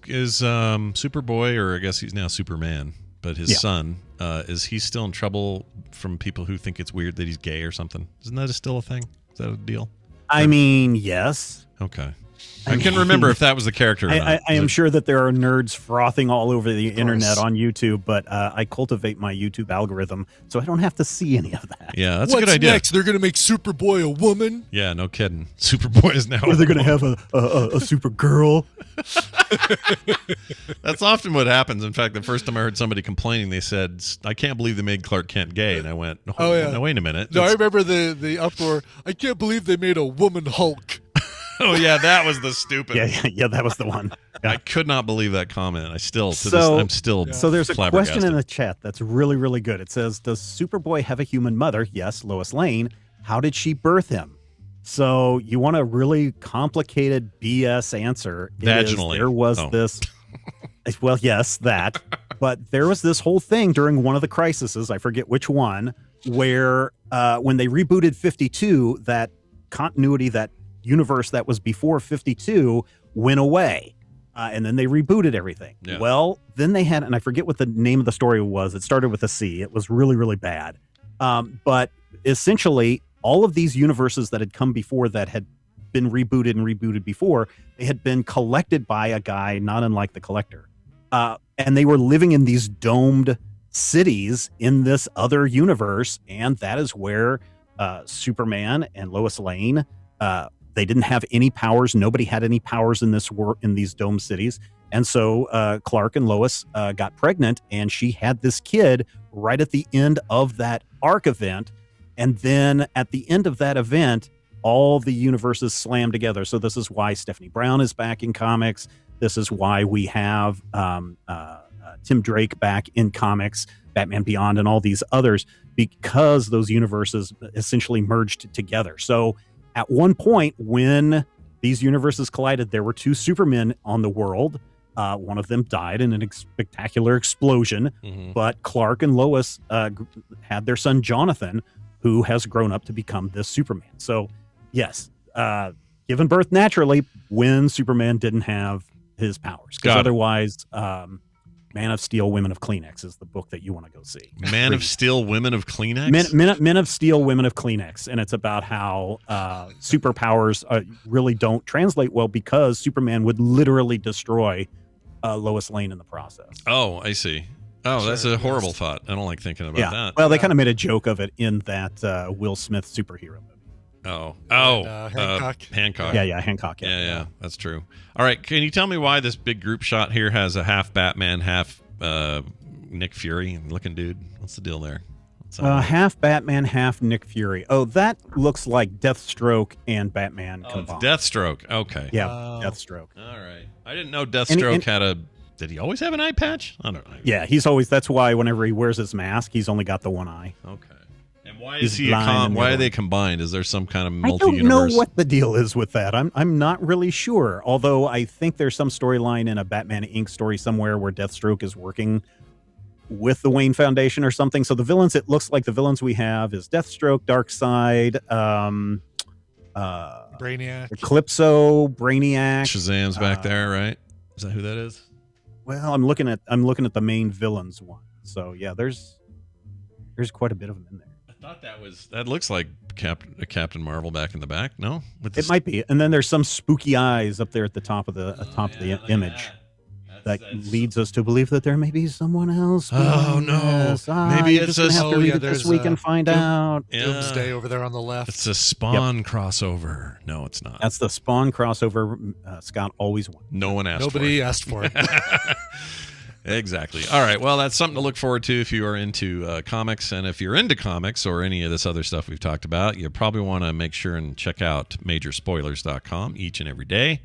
Superboy, or I guess he's now Superman, but his son, is he still in trouble from people who think it's weird that he's gay or something? Isn't that still a thing? Is that a deal? I mean, yes. Okay. I can remember if that was the character or not. I am sure that there are nerds frothing all over the internet on YouTube, but I cultivate my YouTube algorithm, so I don't have to see any of that. Yeah, that's a good idea. What's next? They're going to make Superboy a woman? Yeah, no kidding. Superboy is now. Or they're going to have a Supergirl. That's often what happens. In fact, the first time I heard somebody complaining, they said, "I can't believe they made Clark Kent gay," and I went, "No, wait a minute." No, I remember the uproar. I can't believe they made a woman Hulk. Oh yeah, that was the stupid. Yeah, that was the one. Yeah. I could not believe that comment. I'm still So there's a question in the chat that's really, really good. It says, "Does Superboy have a human mother?" Yes, Lois Lane. How did she birth him? So you want a really complicated BS answer? Vaginally. There was this. Well, yes, that. But there was this whole thing during one of the crises. I forget which one, where when they rebooted 52, that continuity, that universe that was before 52 went away. And then they rebooted everything. Yeah. Well, then they had, and I forget what the name of the story was. It started with a C. It was really, really bad. But essentially, all of these universes that had come before that had been rebooted before, they had been collected by a guy not unlike the Collector. And they were living in these domed cities in this other universe. And that is where Superman and Lois Lane, they didn't have any powers. Nobody had any powers in this in these dome cities. And so Clark and Lois got pregnant, and she had this kid right at the end of that arc event. And then at the end of that event, all the universes slammed together. So this is why Stephanie Brown is back in comics. This is why we have Tim Drake back in comics, Batman Beyond, and all these others, because those universes essentially merged together. So at one point, when these universes collided, there were two Supermen on the world. One of them died in a spectacular explosion, but Clark and Lois had their son Jonathan, who has grown up to become this Superman. So, yes, given birth naturally when Superman didn't have his powers. Because otherwise, Man of Steel, Women of Kleenex is the book that you want to go see. Man of Steel, Women of Kleenex? Men of Steel, Women of Kleenex. And it's about how superpowers really don't translate well because Superman would literally destroy Lois Lane in the process. Oh, I see. Oh, that's a horrible thought. I don't like thinking about that. Well, they kind of made a joke of it in that Will Smith superhero movie. Hancock. Hancock. Yeah, Hancock. Yeah, that's true. All right, can you tell me why this big group shot here has a half Batman, half Nick Fury looking dude? What's the deal there? Half Batman, half Nick Fury. Oh, that looks like Deathstroke and Batman combined. Deathstroke. Okay. Yeah, Deathstroke. All right. I didn't know Deathstroke had a... Did he always have an eye patch? I don't know. Yeah, he's always... That's why whenever he wears his mask, he's only got the one eye. Okay. And why is he why are they combined? Is there some kind of multi-universe? I don't know what the deal is with that. I'm not really sure. Although I think there's some storyline in a Batman Inc. story somewhere where Deathstroke is working with the Wayne Foundation or something. So the villains, it looks like the villains we have is Deathstroke, Darkseid, Brainiac, Eclipso, Brainiac. Shazam's back there, right? Is that who that is? Well, I'm looking at the main villains one. So yeah, there's quite a bit of them in there. I thought that looks like Captain Marvel back in the back. No, it might be. And then there's some spooky eyes up there at the top of the image. That leads us to believe that there may be someone else. Oh no! Maybe it's just have to read it this week and find out. Doomsday over there on the left. It's a Spawn crossover. No, it's not. That's the Spawn crossover. Scott always won. No one asked. Nobody asked for it. Exactly. All right. Well, that's something to look forward to if you are into comics, and if you're into comics or any of this other stuff we've talked about, you probably want to make sure and check out majorspoilers.com each and every day.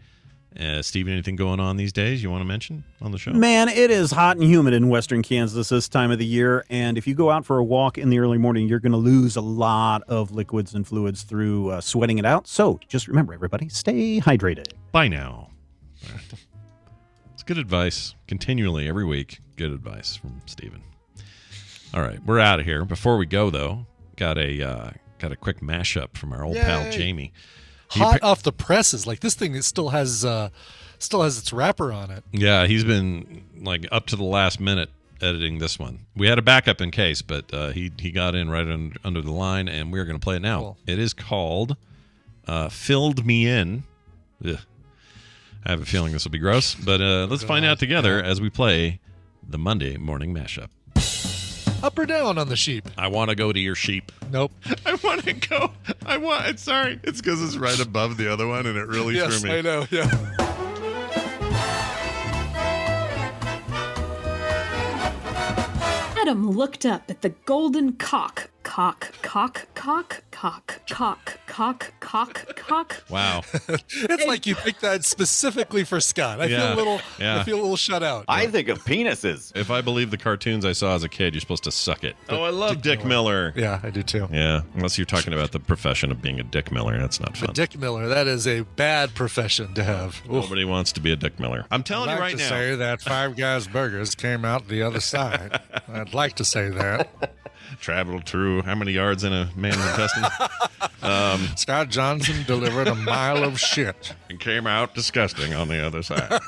Steven, anything going on these days you want to mention on the show? Man, it is hot and humid in western Kansas this time of the year, and if you go out for a walk in the early morning, you're going to lose a lot of liquids and fluids through sweating it out. So just remember, everybody, stay hydrated. Bye now. It's good advice. Continually, every week, good advice from Steven. All right, we're out of here. Before we go, though, got a quick mashup from our old pal Jamie. Hot off the presses, like this thing still has its wrapper on it. Yeah, he's been like up to the last minute editing this one. We had a backup in case, but he got in right under the line, and we're going to play it now. Cool. It is called "Filled Me In." Ugh. I have a feeling this will be gross, but let's find out together as we play the Monday morning mashup. Up or down on the sheep? I want to go to your sheep. Nope. I want to go. Sorry. It's because it's right above the other one, and it really threw me. Yes, I know. Yeah. Adam looked up at the golden cock Cock. Wow. It's like you picked that specifically for Scott. I feel a little shut out. I think of penises. If I believe the cartoons I saw as a kid, you're supposed to suck it. Oh, I love Dick Miller. Yeah, I do too. Yeah, unless you're talking about the profession of being a Dick Miller. That's not fun. A Dick Miller, that is a bad profession to have. Nobody wants to be a Dick Miller. I'm telling you right now. I'd like to say that Five Guys Burgers came out the other side. I'd like to say that. Traveled through how many yards in a man's intestine? Scott Johnson delivered a mile of shit. And came out disgusting on the other side.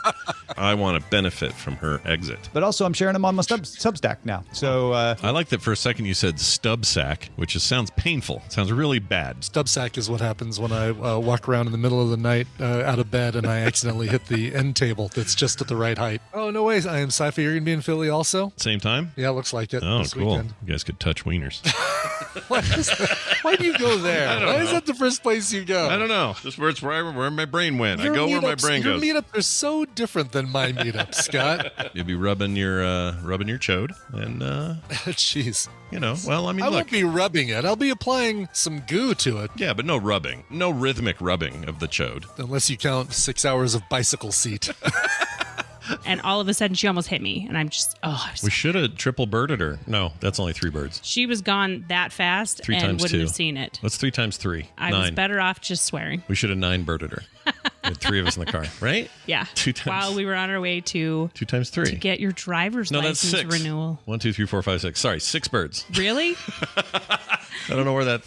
I want to benefit from her exit. But also, I'm sharing them on my Substack now. So I like that for a second you said stub sack, which just sounds painful. It sounds really bad. Stub sack is what happens when I walk around in the middle of the night out of bed and I accidentally hit the end table that's just at the right height. Oh, no ways. I am Sci-Fi. You're going to be in Philly also? Same time? Yeah, looks like it. Oh, this cool. Weekend. You guys could touch wieners. Why do you go there? Why is that the first place you go? I don't know. Just where my brain went. I go where my brain goes. Your meetups are so different than my meetups, Scott. You'll be rubbing your chode and jeez. You know, well, I mean, I won't be rubbing it. I'll be applying some goo to it. Yeah, but no rubbing. No rhythmic rubbing of the chode. Unless you count 6 hours of bicycle seat. And all of a sudden, she almost hit me, and I'm just, We should have triple birded her. No, that's only 3 birds. She was gone that fast 3 and times wouldn't 2. have seen it. What's 3 times 3? I 9. was better off just swearing. We should have 9 birded her. We had 3 of us in the car, right? Yeah. 2 times. While we were on our way to 2 times 3 to get your driver's license that's 6. renewal. 1, 2, 3, 4, 5, 6. Sorry, 6 birds. Really? I don't know where the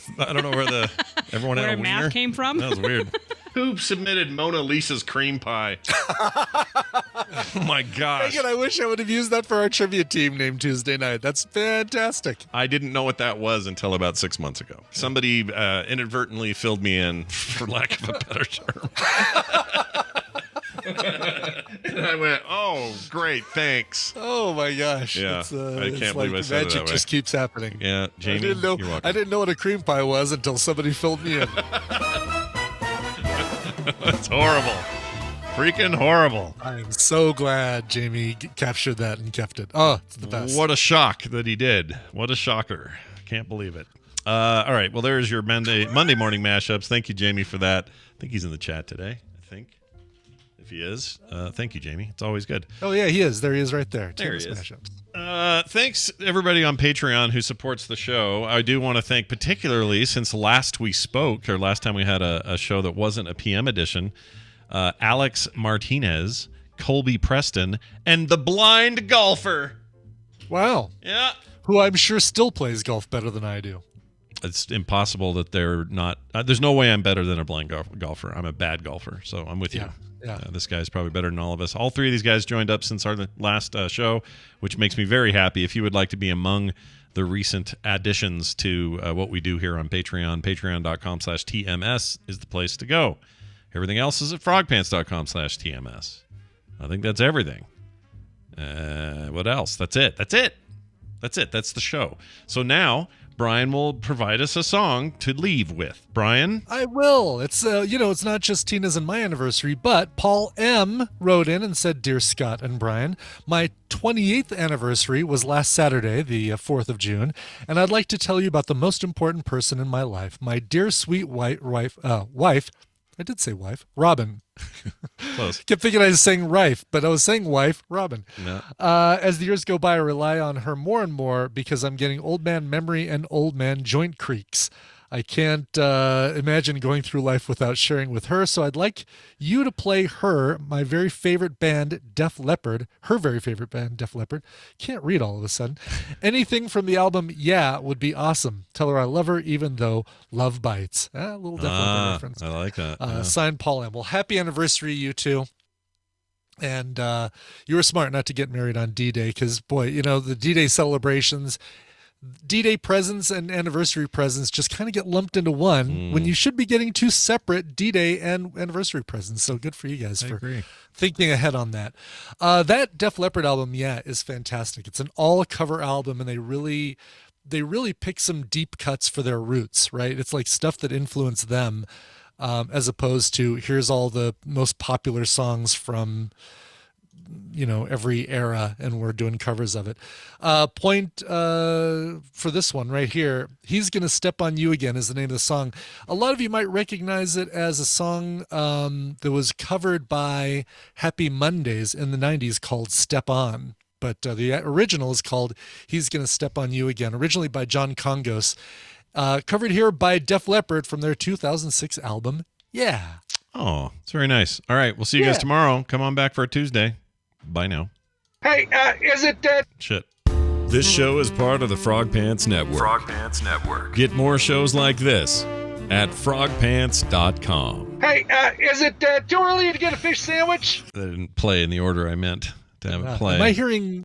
everyone where had a wiener. math came from. That was weird. Who submitted Mona Lisa's cream pie? Oh my gosh. Megan, I wish I would have used that for our trivia team named Tuesday night. That's fantastic. I didn't know what that was until about 6 months ago. Somebody inadvertently filled me in, for lack of a better term. And I went, oh, great, thanks. Oh my gosh. Yeah, I can't believe I said it that way. Magic just keeps happening. Yeah, Jamie, you're welcome. I didn't know what a cream pie was until somebody filled me in. That's horrible. Freaking horrible. I am so glad Jamie captured that and kept it. Oh, it's the best. What a shock that he did. What a shocker. Can't believe it. All right, well, there's your Monday morning mashups. Thank you, Jamie, for that. I think he's in the chat today, I think. If he is, thank you, Jamie. It's always good. Oh, yeah, he is. There he is right there. There he is. Mashups. Thanks, everybody on Patreon who supports the show. I do want to thank particularly, since last time we had a show that wasn't a PM edition, Alex Martinez, Colby Preston, and the blind golfer. Wow. Yeah. Who I'm sure still plays golf better than I do. It's impossible that they're not. There's no way I'm better than a blind golfer. I'm a bad golfer, so I'm with you. Yeah. This guy's probably better than all of us. All 3 of these guys joined up since our last show, which makes me very happy. If you would like to be among the recent additions to what we do here on Patreon, patreon.com/TMS is the place to go. Everything else is at frogpants.com/TMS. I think that's everything. What else? That's it. That's the show. So now Brian will provide us a song to leave with. Brian? I will. It's, it's not just Tina's and my anniversary, but Paul M. wrote in and said, Dear Scott and Brian, my 28th anniversary was last Saturday, the 4th of June, and I'd like to tell you about the most important person in my life, my dear sweet wife. I did say wife. Robin. Close. Kept thinking I was saying Rife, but I was saying wife, Robin. No. As the years go by, I rely on her more and more because I'm getting old man memory and old man joint creaks. I can't imagine going through life without sharing with her, so I'd like you to play her, my very favorite band, Def Leppard, her very favorite band, Def Leppard. Can't read all of a sudden. Anything from the album, Yeah, would be awesome. Tell her I love her, even though love bites. A little Def Leppard reference. I like that. Signed, Paul M. Well, happy anniversary, you two. And you were smart not to get married on D-Day because, boy, the D-Day celebrations, D-Day presents and anniversary presents just kind of get lumped into one when you should be getting 2 separate D-Day and anniversary presents. So good for you guys for thinking ahead on that. That Def Leppard album, Yeah, is fantastic. It's an all-cover album, and they really pick some deep cuts for their roots, right? It's like stuff that influenced them as opposed to here's all the most popular songs from every era, and we're doing covers of it. Point for this one right here. He's Gonna Step on You Again is the name of the song. A lot of you might recognize it as a song that was covered by Happy Mondays in the 90s called Step On. But the original is called He's Gonna Step on You Again, originally by John Congos. Covered here by Def Leppard from their 2006 album, Yeah. Oh, it's very nice. All right, we'll see you guys tomorrow. Come on back for a Tuesday. Bye now. Hey, is it dead? Shit. This show is part of the Frog Pants Network. Frog Pants Network. Get more shows like this at frogpants.com. Hey, is it too early to get a fish sandwich? That didn't play in the order I meant to have it play. Am I hearing